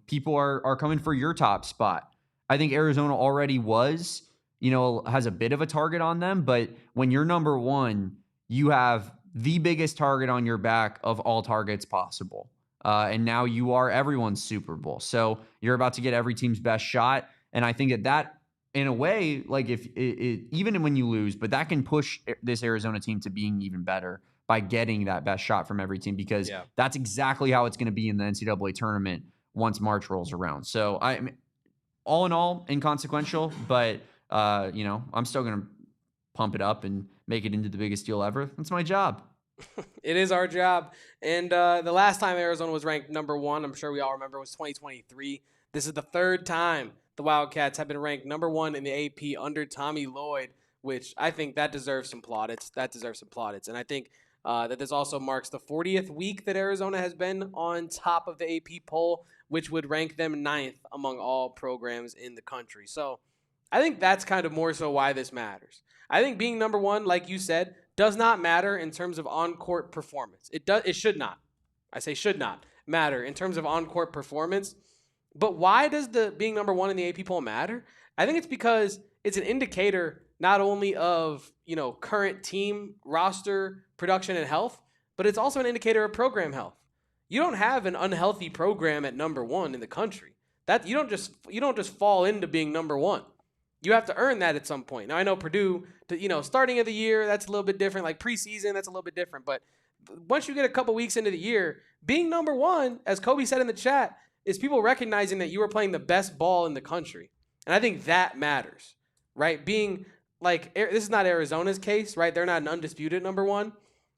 S2: people are coming for your top spot. I think Arizona already has a bit of a target on them. But when you're number 1, you have the biggest target on your back of all targets possible. And now you are everyone's Super Bowl. So you're about to get every team's best shot. And I think that in a way, like if even when you lose, but that can push this Arizona team to being even better by getting that best shot from every team, because that's exactly how it's going to be in the NCAA tournament once March rolls around. So I mean, all in all, inconsequential, but I'm still going to pump it up and make it into the biggest deal ever. That's my job.
S1: It is our job. And the last time Arizona was ranked number 1, I'm sure we all remember, was 2023. This is the 3rd time the Wildcats have been ranked number 1 in the AP under Tommy Lloyd, which I think that deserves some plaudits. And I think that this also marks the 40th week that Arizona has been on top of the AP poll, which would rank them 9th among all programs in the country. So I think that's kind of more so why this matters. I think being number 1, like you said, does not matter in terms of on-court performance. It should not. I say should not matter in terms of on-court performance. But why does the being number 1 in the AP poll matter? I think it's because it's an indicator not only of, current team roster production and health, but it's also an indicator of program health. You don't have an unhealthy program at number 1 in the country. That you don't just fall into being number 1. You have to earn that at some point. Now I know Purdue, starting of the year, that's a little bit different. Like preseason, that's a little bit different. But once you get a couple weeks into the year, being number 1, as Kobe said in the chat, is people recognizing that you are playing the best ball in the country. And I think that matters, right? Being like, this is not Arizona's case, right? They're not an undisputed number 1.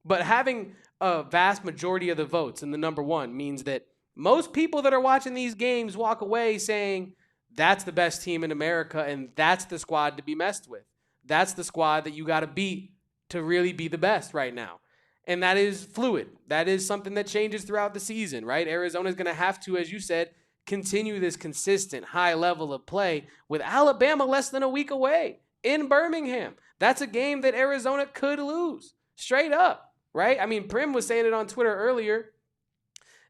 S1: But having a vast majority of the votes in the number 1 means that most people that are watching these games walk away saying, that's the best team in America, and that's the squad to be messed with. That's the squad that you got to beat to really be the best right now. And that is fluid. That is something that changes throughout the season, right? Arizona's going to have to, as you said, continue this consistent high level of play with Alabama less than a week away in Birmingham. That's a game that Arizona could lose straight up, right? I mean, Prim was saying it on Twitter earlier,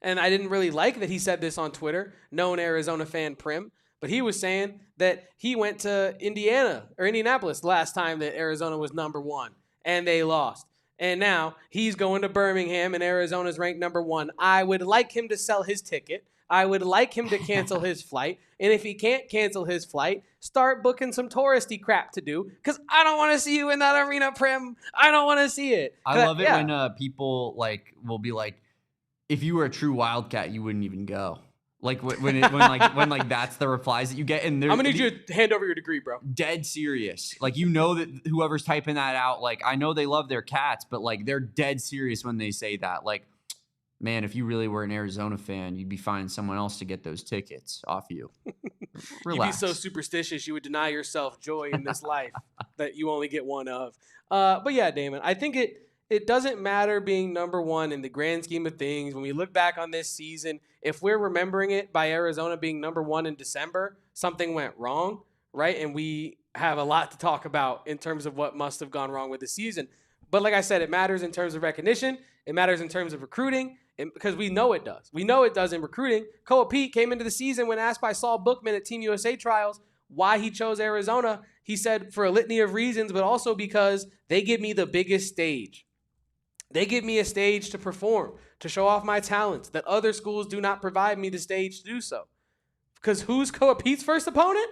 S1: and I didn't really like that he said this on Twitter, known Arizona fan Prim. But he was saying that he went to Indianapolis last time that Arizona was number 1, and they lost. And now he's going to Birmingham, and Arizona's ranked number 1. I would like him to sell his ticket. I would like him to cancel his flight. And if he can't cancel his flight, start booking some touristy crap to do, because I don't want to see you in that arena, Prim. I don't want to see it.
S2: I love it when people will be like, if you were a true Wildcat, you wouldn't even go. Like when that's the replies that you get, and
S1: I'm gonna need you to hand over your degree, bro.
S2: Dead serious. Like, that whoever's typing that out, like, I know they love their cats, but like they're dead serious when they say that. Like, man, if you really were an Arizona fan, you'd be finding someone else to get those tickets off you. Relax.
S1: You'd be so superstitious you would deny yourself joy in this life. that you only get one of. But yeah, Damon, I think it doesn't matter being number one in the grand scheme of things. When we look back on this season, if we're remembering it by Arizona being number one in December, something went wrong, right? And we have a lot to talk about in terms of what must have gone wrong with the season. But like I said, it matters in terms of recognition. It matters in terms of recruiting, because we know it does. We know it does in recruiting. Koa Peat came into the season when asked by Saul Bookman at Team USA trials why he chose Arizona. He said for a litany of reasons, but also because they give me the biggest stage. They give me a stage to perform, to show off my talents that other schools do not provide me the stage to do so. Because who's Koa Peat's first opponent?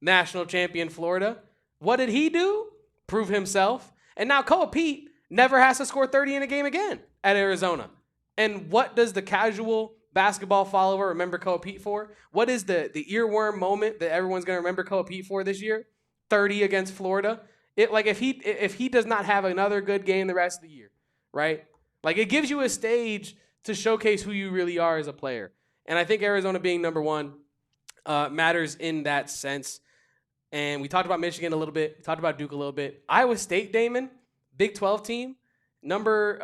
S1: National champion Florida. What did he do? Prove himself. And now Koa Peat never has to score 30 in a game again at Arizona. And what does the casual basketball follower remember Koa Peat for? What is the earworm moment that everyone's going to remember Koa Peat for this year? 30 against Florida. If he does not have another good game the rest of the year, right? Like, it gives you a stage to showcase who you really are as a player. And I think Arizona being number one matters in that sense. And we talked about Michigan a little bit. We talked about Duke a little bit. Iowa State, Damon, Big 12 team, number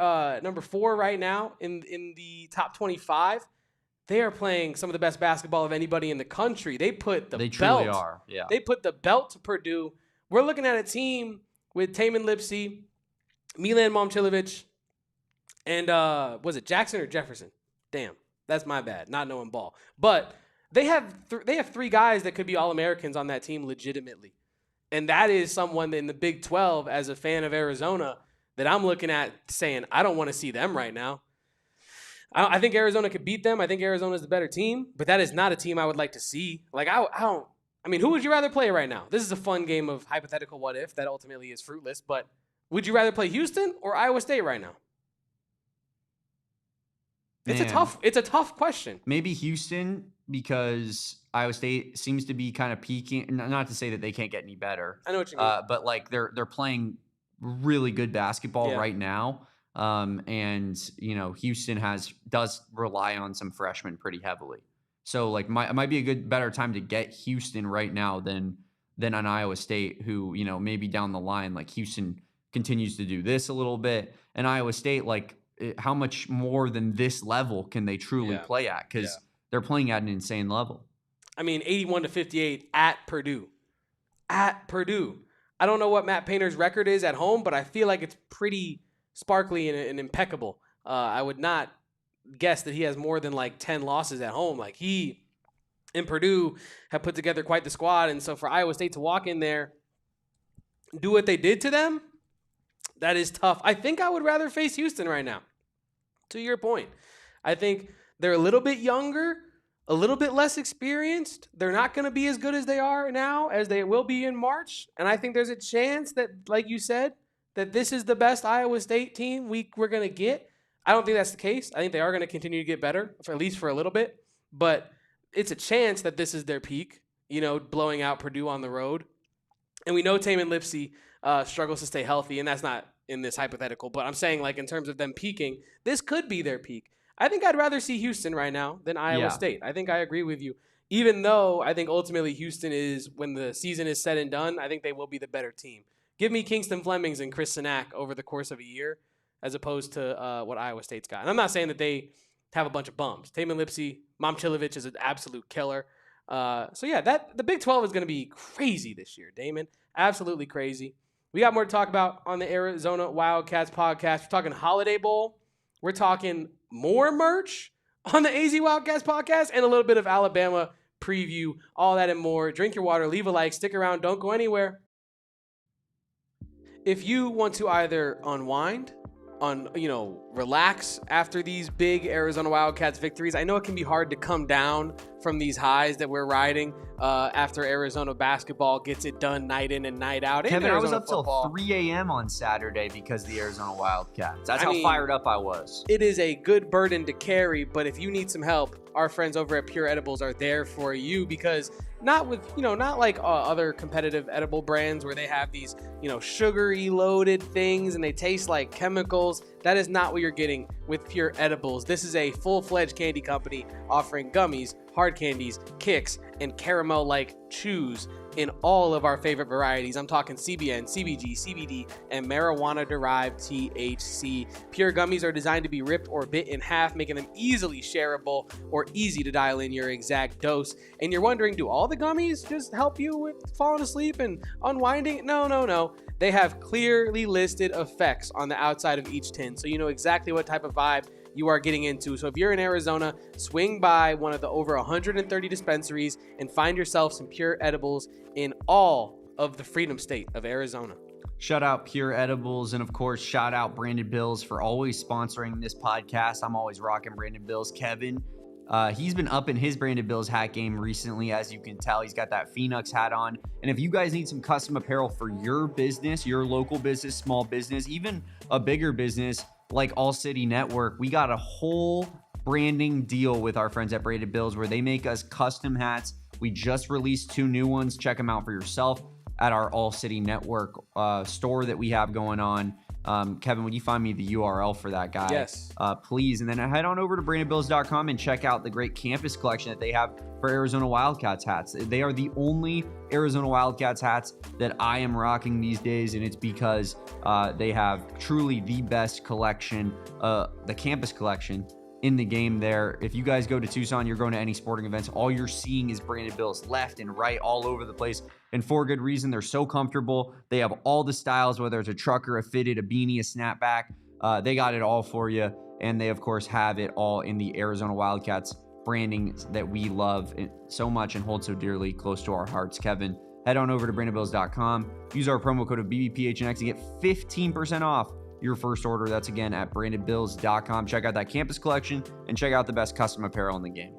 S1: 4 right now in the top 25. They are playing some of the best basketball of anybody in the country. They put the belt. They truly are. Yeah. They put the belt to Purdue. We're looking at a team with Taman Lipsey, Milan Momcilovic, and was it Jackson or Jefferson? Damn, that's my bad, not knowing ball. But they have 3 guys that could be All-Americans on that team legitimately. And that is someone in the Big 12, as a fan of Arizona, that I'm looking at saying, I don't want to see them right now. I think Arizona could beat them. I think Arizona's the better team, but that is not a team I would like to see. Like, who would you rather play right now? This is a fun game of hypothetical what if that ultimately is fruitless, but would you rather play Houston or Iowa State right now? Man. It's a tough question.
S2: Maybe Houston, because Iowa State seems to be kind of peaking. Not to say that they can't get any better.
S1: I know what you mean.
S2: But like they're playing really good basketball right now. And Houston does rely on some freshmen pretty heavily. So like it might be a better time to get Houston right now than on Iowa State, who, maybe down the line, like Houston continues to do this a little bit, and Iowa State, like, how much more than this level can they truly play at? Because they're playing at an insane level.
S1: I mean, 81-58 at Purdue. At Purdue. I don't know what Matt Painter's record is at home, but I feel like it's pretty sparkly and impeccable. I would not guess that he has more than like 10 losses at home. Like, he and Purdue have put together quite the squad. And so for Iowa State to walk in there, do what they did to them, that is tough. I think I would rather face Houston right now. To your point, I think they're a little bit younger, a little bit less experienced. They're not going to be as good as they are now as they will be in March. And I think there's a chance that, like you said, that this is the best Iowa State team we're going to get. I don't think that's the case. I think they are going to continue to get better, at least for a little bit. But it's a chance that this is their peak, blowing out Purdue on the road. And we know Taman Lipsey struggles to stay healthy, and that's not in this hypothetical. But I'm saying, like, in terms of them peaking, this could be their peak. I think I'd rather see Houston right now than Iowa State. I think I agree with you. Even though I think ultimately Houston is, when the season is said and done, I think they will be the better team. Give me Kingston Flemings and Chris Sinak over the course of a year as opposed to what Iowa State's got. And I'm not saying that they have a bunch of bums. Taman Lipsey, Momcilovic is an absolute killer. The Big 12 is going to be crazy this year, Damon. Absolutely crazy. We got more to talk about on the Arizona Wildcats podcast. We're talking Holiday Bowl. We're talking more merch on the AZ Wildcats podcast and a little bit of Alabama preview. All that and more. Drink your water. Leave a like. Stick around. Don't go anywhere. If you want to either unwind, relax after these big Arizona Wildcats victories. I know it can be hard to come down from these highs that we're riding after Arizona basketball gets it done night in and night out.
S2: Kevin, I was up till 3 a.m. on Saturday because of the Arizona Wildcats. That's how fired up I was.
S1: It is a good burden to carry, but if you need some help, our friends over at Pure Edibles are there for you, because not like other competitive edible brands where they have these, sugary loaded things and they taste like chemicals. That is not what you're getting with Pure Edibles. This is a full-fledged candy company offering gummies, hard candies, kicks, and caramel-like chews in all of our favorite varieties. I'm talking CBN, CBG, CBD, and marijuana-derived THC. Pure gummies are designed to be ripped or bit in half, making them easily shareable or easy to dial in your exact dose. And you're wondering, do all the gummies just help you with falling asleep and unwinding? No. They have clearly listed effects on the outside of each tin, so you know exactly what type of vibe you are getting into. So if you're in Arizona, swing by one of the over 130 dispensaries and find yourself some Pure Edibles in all of the Freedom State of Arizona.
S2: Shout out Pure Edibles, and of course, shout out Brandon Bills for always sponsoring this podcast. I'm always rocking Brandon Bills. Kevin, he's been up in his Brandon Bills hat game recently. As you can tell, he's got that Phoenix hat on. And if you guys need some custom apparel for your business, your local business, small business, even a bigger business like ALLCITY Network, we got a whole branding deal with our friends at Brandon Bills where they make us custom hats. We just released 2 new ones. Check them out for yourself at our ALLCITY Network store that we have going on. Kevin, would you find me the URL for that guy?
S1: Yes.
S2: Please. And then head on over to brandonbills.com and check out the great campus collection that they have for Arizona Wildcats hats. They are the only Arizona Wildcats hats that I am rocking these days, and it's because they have truly the best collection, the campus collection in the game there. If you guys go to Tucson, you're going to any sporting events, all you're seeing is Brandon Bills left and right all over the place. And for good reason. They're so comfortable. They have all the styles, whether it's a trucker, a fitted, a beanie, a snapback. They got it all for you. And they, of course, have it all in the Arizona Wildcats branding that we love so much and hold so dearly close to our hearts. Kevin, head on over to brandonbills.com. Use our promo code of BBPHNX to get 15% off your first order. That's again at brandonbills.com. Check out that campus collection and check out the best custom apparel in the game.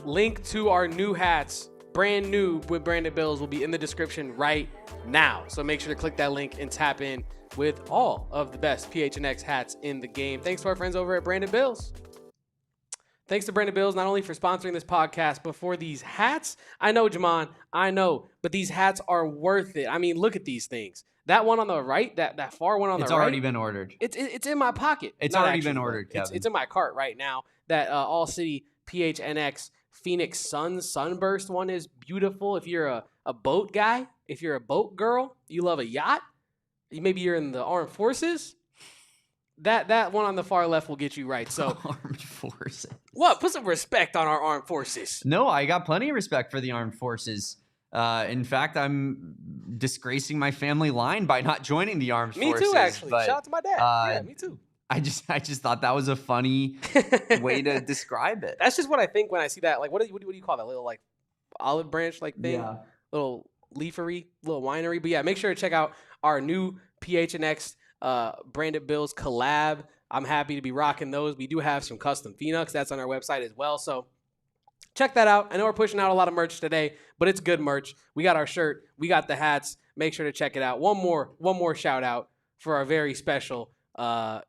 S1: Link to our new hats, brand new with Brandon Bills, will be in the description right now. So make sure to click that link and tap in with all of the best PHNX hats in the game. Thanks to our friends over at Brandon Bills. Thanks to Brandon Bills, not only for sponsoring this podcast, but for these hats. I know, Jamon, I know, but these hats are worth it. I mean, look at these things. That one on the right, that far one on the right.
S2: It's already been ordered.
S1: It's in my pocket.
S2: It's already been ordered, Kevin.
S1: It's in my cart right now. That ALLCITY PHNX Phoenix Suns Sunburst one is beautiful. If you're a boat guy, if you're a boat girl, you love a yacht, maybe you're in the armed forces, that one on the far left will get you right. So
S2: armed forces.
S1: What? Put some respect on our armed forces.
S2: No, I got plenty of respect for the armed forces. In fact, I'm disgracing my family line by not joining the armed forces.
S1: Me too, actually. Shout out to my dad. Yeah, me too.
S2: I just thought that was a funny way to describe it.
S1: That's just what I think when I see that. Like, what do you call that little like olive branch like thing?
S2: Yeah.
S1: Little leafery, little winery. But yeah, make sure to check out our new PHNX Brandon Bills collab. I'm happy to be rocking those. We do have some custom Phoenix. That's on our website as well. So check that out. I know we're pushing out a lot of merch today, but it's good merch. We got our shirt. We got the hats. Make sure to check it out. One more shout out for our very special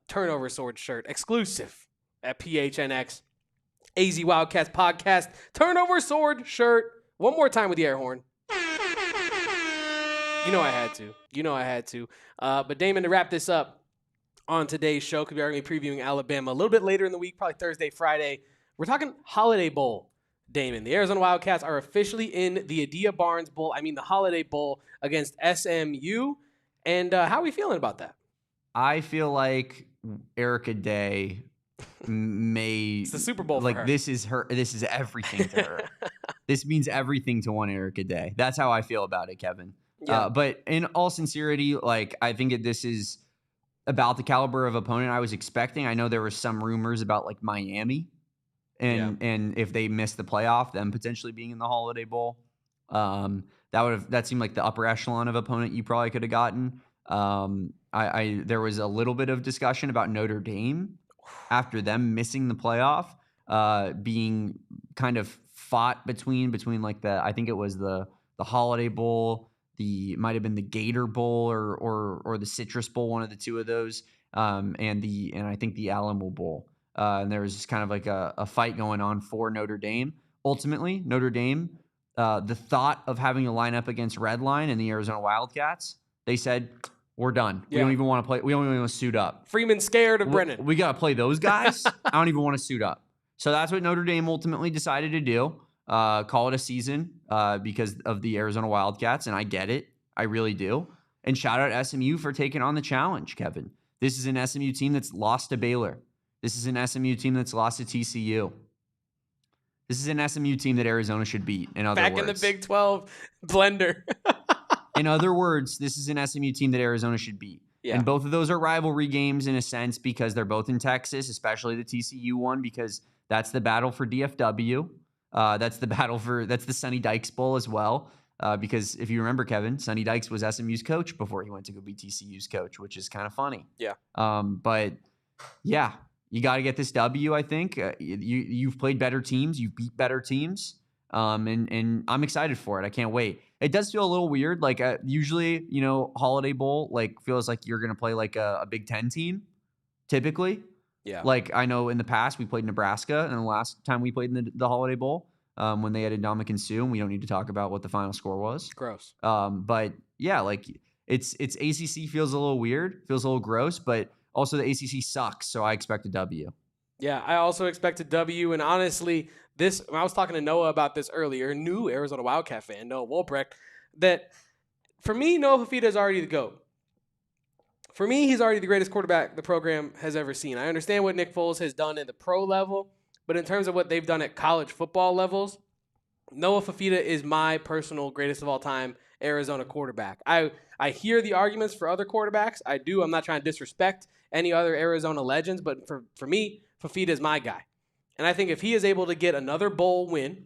S1: Turnover Sword shirt, exclusive at PHNX. AZ Wildcats podcast Turnover Sword shirt. One more time with the air horn. You know I had to. But Damon, to wrap this up on today's show, because we are going to be previewing Alabama a little bit later in the week, probably Thursday, Friday. We're talking Holiday Bowl, Damon. The Arizona Wildcats are officially in the Adia Barnes Bowl. The Holiday Bowl against SMU. And how are we feeling about that?
S2: I feel like Erica Day may.
S1: It's the Super Bowl for
S2: like
S1: her.
S2: This is everything to her. This means everything to one Erica Day. That's how I feel about it, Kevin.
S1: Yeah.
S2: But in all sincerity, like I think this is about the caliber of opponent I was expecting. I know there were some rumors about like Miami, and if they missed the playoff, them potentially being in the Holiday Bowl. That seemed like the upper echelon of opponent you probably could have gotten. There was a little bit of discussion about Notre Dame after them missing the playoff, being kind of fought between like I think it was the Holiday Bowl, might have been the Gator Bowl or the Citrus Bowl, one of the two of those, and I think the Alamo Bowl. And there was just kind of like a fight going on for Notre Dame. Ultimately, Notre Dame, the thought of having a lineup against Redline and the Arizona Wildcats, they said, We're done.
S1: Yeah.
S2: We don't even want to play. We don't even want to suit up.
S1: Freeman's scared of Brennan.
S2: We got to play those guys. I don't even want to suit up. So that's what Notre Dame ultimately decided to do. Call it a season because of the Arizona Wildcats, and I get it. I really do. And shout out SMU for taking on the challenge, Kevin. This is an SMU team that's lost to Baylor. This is an SMU team that's lost to TCU. This is an SMU team that Arizona should beat, in other words.
S1: Back in the Big 12 blender.
S2: In other words, this is an SMU team that Arizona should beat.
S1: Yeah.
S2: And both of those are rivalry games in a sense because they're both in Texas, especially the TCU one, because that's the battle for DFW. That's the Sonny Dykes Bowl as well. Because if you remember, Kevin, Sonny Dykes was SMU's coach before he went to go be TCU's coach, which is kind of funny.
S1: Yeah.
S2: But yeah, you got to get this W, I think. You've played better teams. You've beat better teams. And I'm excited for it. I can't wait. It does feel a little weird. Like usually, Holiday Bowl feels like you're going to play like a Big Ten team, typically.
S1: Yeah.
S2: Like I know in the past we played Nebraska, and the last time we played in the Holiday Bowl, when they had Ndamukong Suh, and we don't need to talk about what the final score was.
S1: Gross.
S2: But yeah, like it's ACC feels a little weird, feels a little gross, but also the ACC sucks, so I expect a W.
S1: Yeah, I also expect a W, and honestly, when I was talking to Noah about this earlier, new Arizona Wildcat fan, Noah Wolprecht, that for me, Noah Fafita is already the GOAT. For me, he's already the greatest quarterback the program has ever seen. I understand what Nick Foles has done at the pro level, but in terms of what they've done at college football levels, Noah Fafita is my personal greatest of all time Arizona quarterback. I hear the arguments for other quarterbacks. I do. I'm not trying to disrespect any other Arizona legends, but for me, Fafita is my guy. And I think if he is able to get another bowl win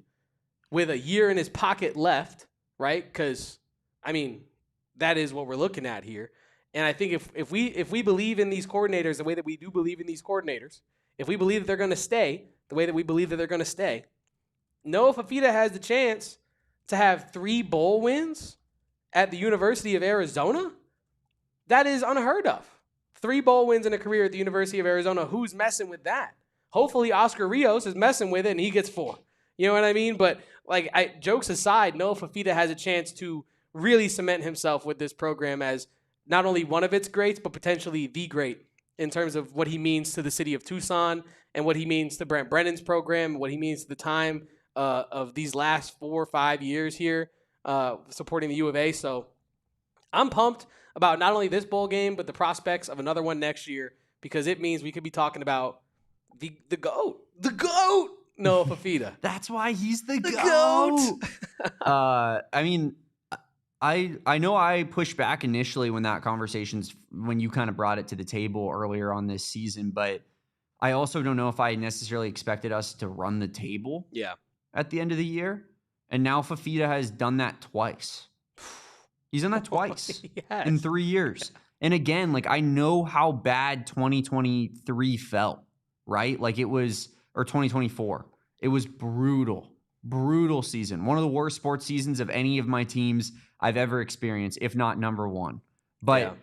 S1: with a year in his pocket left, right? Because, that is what we're looking at here. And I think if we believe in these coordinators the way that we do believe in these coordinators, if we believe that they're going to stay the way that we believe that they're going to stay, Noah Fafita has the chance to have 3 bowl wins at the University of Arizona. That is unheard of. 3 bowl wins in a career at the University of Arizona. Who's messing with that? Hopefully Oscar Rios is messing with it and he gets 4. You know what I mean? But jokes aside, Noah Fafita has a chance to really cement himself with this program as not only one of its greats, but potentially the great in terms of what he means to the city of Tucson and what he means to Brent Brennan's program, what he means to the time of these last 4 or 5 years here supporting the U of A. So I'm pumped about not only this bowl game, but the prospects of another one next year, because it means we could be talking about the GOAT. The GOAT! Noah Fafita.
S2: That's why he's the GOAT! I know I pushed back initially when you kind of brought it to the table earlier on this season, but I also don't know if I necessarily expected us to run the table at the end of the year. And now Fafita has done that twice. He's done that twice in 3 years. And again, I know how bad 2023 felt, right? Or 2024. It was brutal season. One of the worst sports seasons of any of my teams I've ever experienced, if not number one. But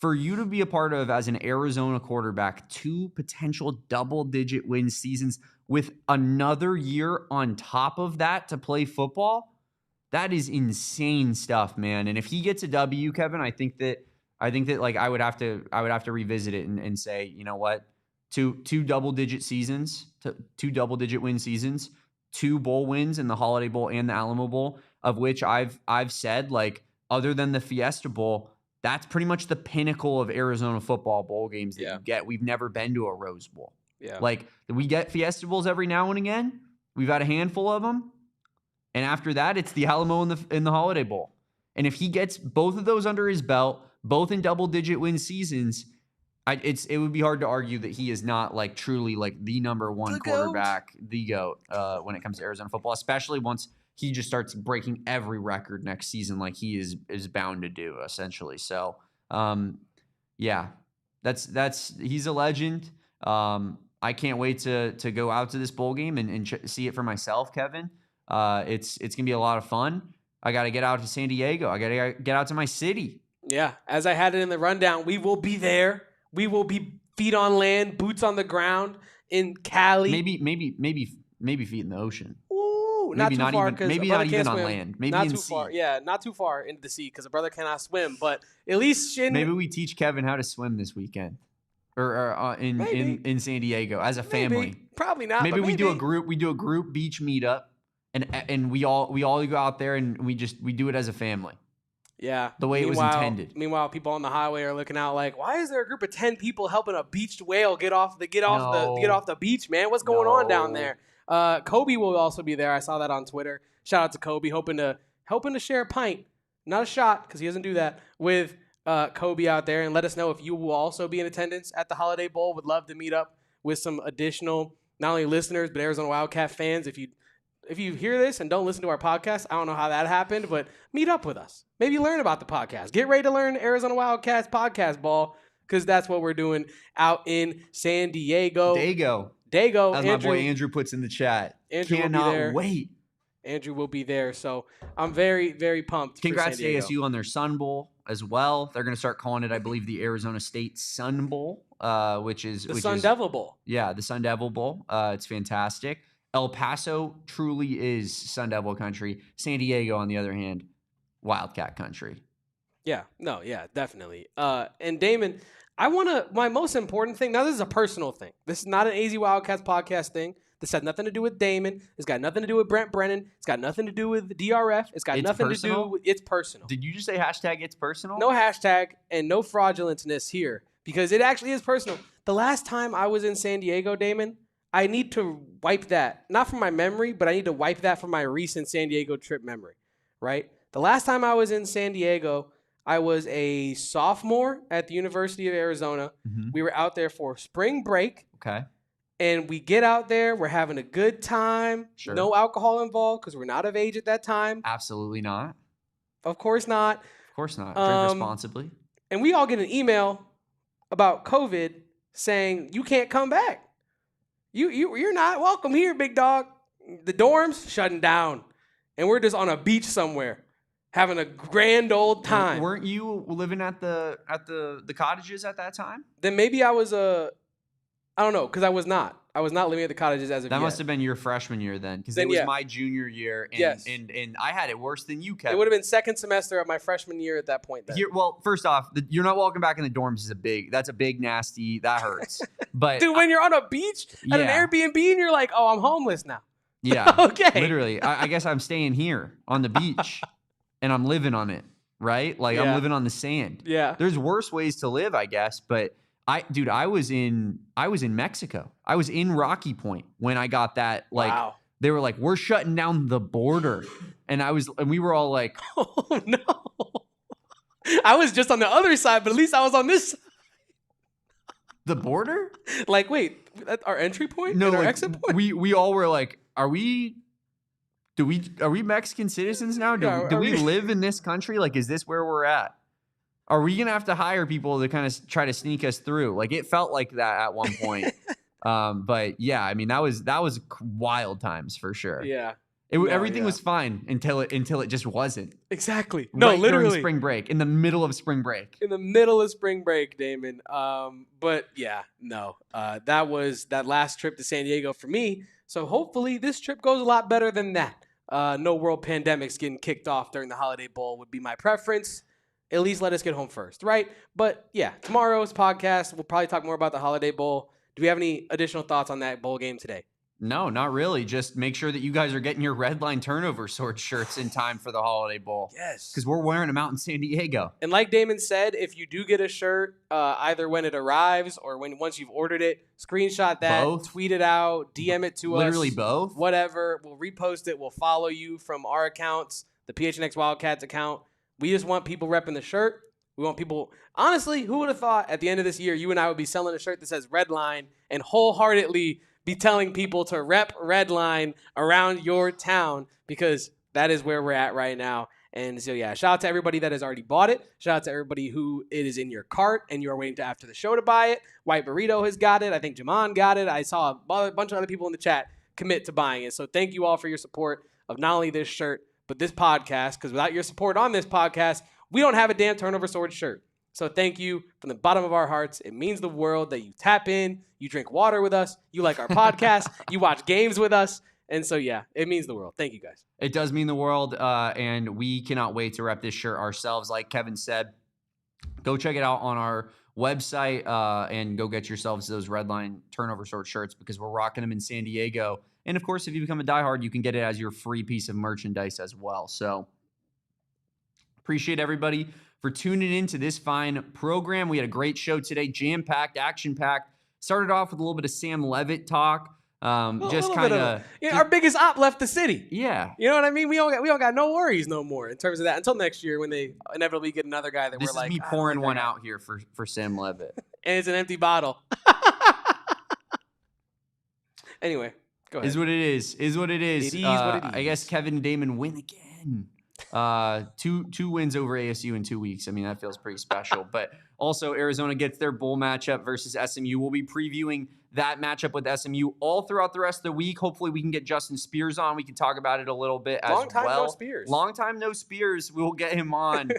S2: for you to be a part of, as an Arizona quarterback, 2 potential double-digit win seasons with another year on top of that to play football, that is insane stuff, man. And if he gets a W, Kevin, I think that I would have to revisit it and say, you know what, two double-digit seasons, 2 double-digit win seasons, 2 bowl wins in the Holiday Bowl and the Alamo Bowl, of which I've said, other than the Fiesta Bowl, that's pretty much the pinnacle of Arizona football bowl games that you get. We've never been to a Rose Bowl. Yeah. We get Fiesta Bowls every now and again. We've had a handful of them. And after that, it's the Alamo and the Holiday Bowl. And if he gets both of those under his belt, both in double-digit win seasons, it would be hard to argue that he is not truly the number one quarterback, the GOAT, when it comes to Arizona football, especially once he just starts breaking every record next season like he is bound to do, essentially. So, he's a legend. I can't wait to go out to this bowl game and see it for myself, Kevin. It's going to be a lot of fun. I got to get out to San Diego. I got to get out to my city. Yeah, as I had it in the rundown, we will be there. We will be feet on land, boots on the ground in Cali. Maybe feet in the ocean. Ooh,
S1: not too far.
S2: Maybe not even on land. Maybe
S1: not
S2: in
S1: too
S2: sea.
S1: far. Yeah, not too far into the sea because a brother cannot swim. But at least
S2: maybe we teach Kevin how to swim this weekend, or in San Diego as a family.
S1: Probably not.
S2: Maybe we do a group. We do a group beach meetup, and we all go out there and we do it as a family.
S1: Yeah.
S2: The way it was intended.
S1: Meanwhile, people on the highway are looking out like, why is there a group of 10 people helping a beached whale get off the beach, man? What's going on down there? Kobe will also be there. I saw that on Twitter. Shout out to Kobe, hoping to share a pint, not a shot, because he doesn't do that, with Kobe out there, and let us know if you will also be in attendance at the Holiday Bowl. Would love to meet up with some additional, not only listeners, but Arizona Wildcat fans. If you hear this and don't listen to our podcast, I don't know how that happened, but meet up with us. Maybe learn about the podcast. Get ready to learn Arizona Wildcats podcast ball, because that's what we're doing out in San Diego. Dago.
S2: As Andrew, my boy Andrew puts in the chat.
S1: Andrew
S2: cannot
S1: will be there.
S2: Wait.
S1: Andrew will be there, so I'm very, very pumped.
S2: Congrats to ASU on their Sun Bowl as well. They're going to start calling it, I believe, the Arizona State Sun Bowl, which is
S1: the Sun Devil Bowl.
S2: Yeah, the Sun Devil Bowl. It's fantastic. El Paso truly is Sun Devil country. San Diego, on the other hand, Wildcat country.
S1: Yeah, no, yeah, definitely. And Damon, my most important thing, now this is a personal thing. This is not an AZ Wildcats podcast thing. This has nothing to do with Damon. It's got nothing to do with Brent Brennan. It's got nothing to do with the DRF. It's nothing to do with, it's personal.
S2: Did you just say hashtag it's personal?
S1: No hashtag and no fraudulentness here, because it actually is personal. The last time I was in San Diego, Damon, I need to wipe that, not from my memory, but I need to wipe that from my recent San Diego trip memory, right? The last time I was in San Diego, I was a sophomore at the University of Arizona. Mm-hmm. We were out there for spring break.
S2: Okay.
S1: And we get out there, we're having a good time.
S2: Sure.
S1: No alcohol involved because we're not of age at that time.
S2: Absolutely not.
S1: Of course not.
S2: Of course not. Drink responsibly.
S1: And we all get an email about COVID saying, you can't come back. You're not welcome here, big dog. The dorms shutting down. And we're just on a beach somewhere having a grand old time.
S2: Weren't you living at the cottages at that time?
S1: Then maybe I was I don't know, because I was not. I was not living at the cottages as of yet.
S2: That must have been your freshman year then, because it was my junior year, and I had it worse than you, Kevin.
S1: It would have been second semester of my freshman year at that point then.
S2: Well, first off, you're not walking back in the dorms that's a big, nasty, that hurts. But
S1: dude, when you're on a beach at an Airbnb and you're like, oh, I'm homeless now.
S2: Yeah.
S1: Okay.
S2: Literally, I guess I'm staying here on the beach, and I'm living on it, right? Like, I'm living on the sand.
S1: Yeah.
S2: There's worse ways to live, I guess, but I was in Mexico. I was in Rocky Point when I got that. Like, wow. They were like, we're shutting down the border. And we were all like,
S1: oh no. I was just on the other side, but at least I was on this side.
S2: The border?
S1: Like, wait, that's our entry point?
S2: No,
S1: our exit point?
S2: We all were like, are we Mexican citizens now? Do we live in this country? Like, is this where we're at? Are we going to have to hire people to kind of try to sneak us through? Like, it felt like that at one point. But yeah, I mean, that was wild times for sure.
S1: Yeah.
S2: Everything was fine until it just wasn't.
S1: Exactly. No,
S2: right
S1: literally.
S2: During spring break, in the middle of spring break.
S1: In the middle of spring break, Damon. But yeah, no. That was that last trip to San Diego for me. So hopefully this trip goes a lot better than that. No world pandemics getting kicked off during the Holiday Bowl would be my preference. At least let us get home first, right? But yeah, tomorrow's podcast, we'll probably talk more about the Holiday Bowl. Do we have any additional thoughts on that bowl game today?
S2: No, not really. Just make sure that you guys are getting your red line turnover sword shirts in time for the Holiday Bowl.
S1: Yes.
S2: Because we're wearing them out in San Diego.
S1: And like Damon said, if you do get a shirt, either when it arrives or once you've ordered it, screenshot that, tweet it out, DM it to us.
S2: Literally both?
S1: Whatever. We'll repost it. We'll follow you from our accounts, the PHNX Wildcats account. We just want people repping the shirt. We want people, honestly, who would have thought at the end of this year, you and I would be selling a shirt that says Redline and wholeheartedly be telling people to rep Redline around your town, because that is where we're at right now. And so, yeah, shout out to everybody that has already bought it. Shout out to everybody who it is in your cart and you are waiting to after the show to buy it. White Burrito has got it. I think Jamon got it. I saw a bunch of other people in the chat commit to buying it. So thank you all for your support of not only this shirt, but this podcast, because without your support on this podcast, we don't have a damn Turnover Sword shirt. So thank you from the bottom of our hearts. It means the world that you tap in, you drink water with us, you like our podcast, you watch games with us, And so, yeah, it means the world. Thank you, guys.
S2: It does mean the world, and we cannot wait to rep this shirt ourselves. Like Kevin said, go check it out on our website and go get yourselves those Redline turnover sort shirts because we're rocking them in San Diego. And, of course, if you become a diehard, you can get it as your free piece of merchandise as well. So appreciate everybody for tuning in to this fine program. We had a great show today, jam-packed, action-packed. Started off with a little bit of Sam Leavitt talk. Just kind of
S1: our biggest op left the city.
S2: Yeah,
S1: you know what I mean. We don't got no worries no more in terms of that until next year when they inevitably get another guy that
S2: this
S1: we're like.
S2: This is me pouring one out here for Sam Leavitt,
S1: and it's an empty bottle. Anyway, go ahead.
S2: Is what it is. Is what it is.
S1: It is what it is.
S2: I guess Kevin and Damon win again. Two wins over ASU in 2 weeks. I mean, that feels pretty special. But also, Arizona gets their bowl matchup versus SMU. We'll be previewing that matchup with SMU all throughout the rest of the week. Hopefully, we can get Justin Spears on. We can talk about it a little bit as well.
S1: Long time no Spears.
S2: Long time no Spears. We'll get him on.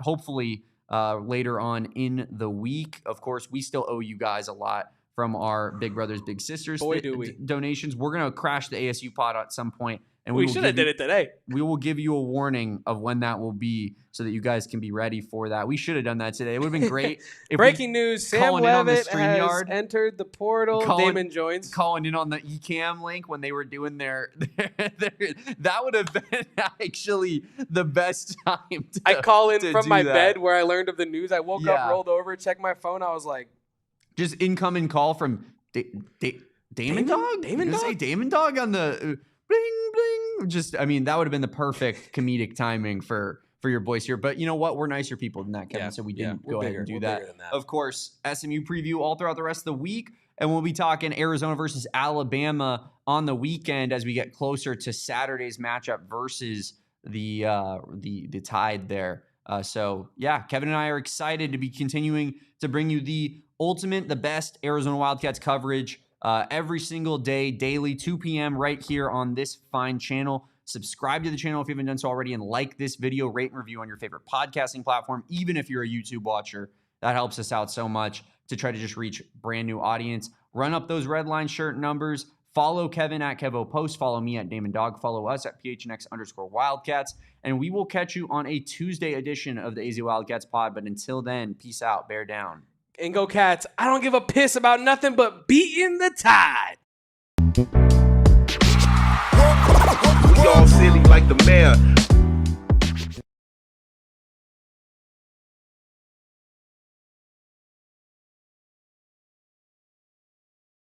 S2: Hopefully, later on in the week. Of course, we still owe you guys a lot from our Big Brothers Big Sisters
S1: Boy, do we.
S2: donations. We're gonna crash the ASU pod at some point. And
S1: we should have did it today.
S2: We will give you a warning of when that will be so that you guys can be ready for that. We should have done that today. It would have been great.
S1: Breaking news, Sam Leavitt has entered the portal. Damon joins.
S2: Calling in on the eCam link when they were doing their that would have been actually the best time
S1: I call in from my bed where I learned of the news. I woke up, rolled over, checked my phone. I was like.
S2: Just incoming call from Damon Dog?
S1: Damon Dog?
S2: Say Damon Dog on the bling, bling. Just, I mean, that would have been the perfect comedic timing for your boys here. But you know what? We're nicer people than that, Kevin, so we didn't go ahead and do that. Of course, SMU preview all throughout the rest of the week. And we'll be talking Arizona versus Alabama on the weekend as we get closer to Saturday's matchup versus the Tide there. So, yeah, Kevin and I are excited to be continuing to bring you the best Arizona Wildcats coverage every single day, daily, 2 p.m. right here on this fine channel. Subscribe to the channel if you haven't done so already, and like this video, rate and review on your favorite podcasting platform, even if you're a YouTube watcher. That helps us out so much to try to just reach brand new audience. Run up those Redline shirt numbers. Follow Kevin at KevoPost. Follow me at Damon Dog. Follow us at PHNX_Wildcats. And we will catch you on a Tuesday edition of the AZ Wildcats pod. But until then, peace out. Bear down.
S1: And go Cats. I don't give a piss about nothing but beating the Tide.
S3: We all silly like the mayor.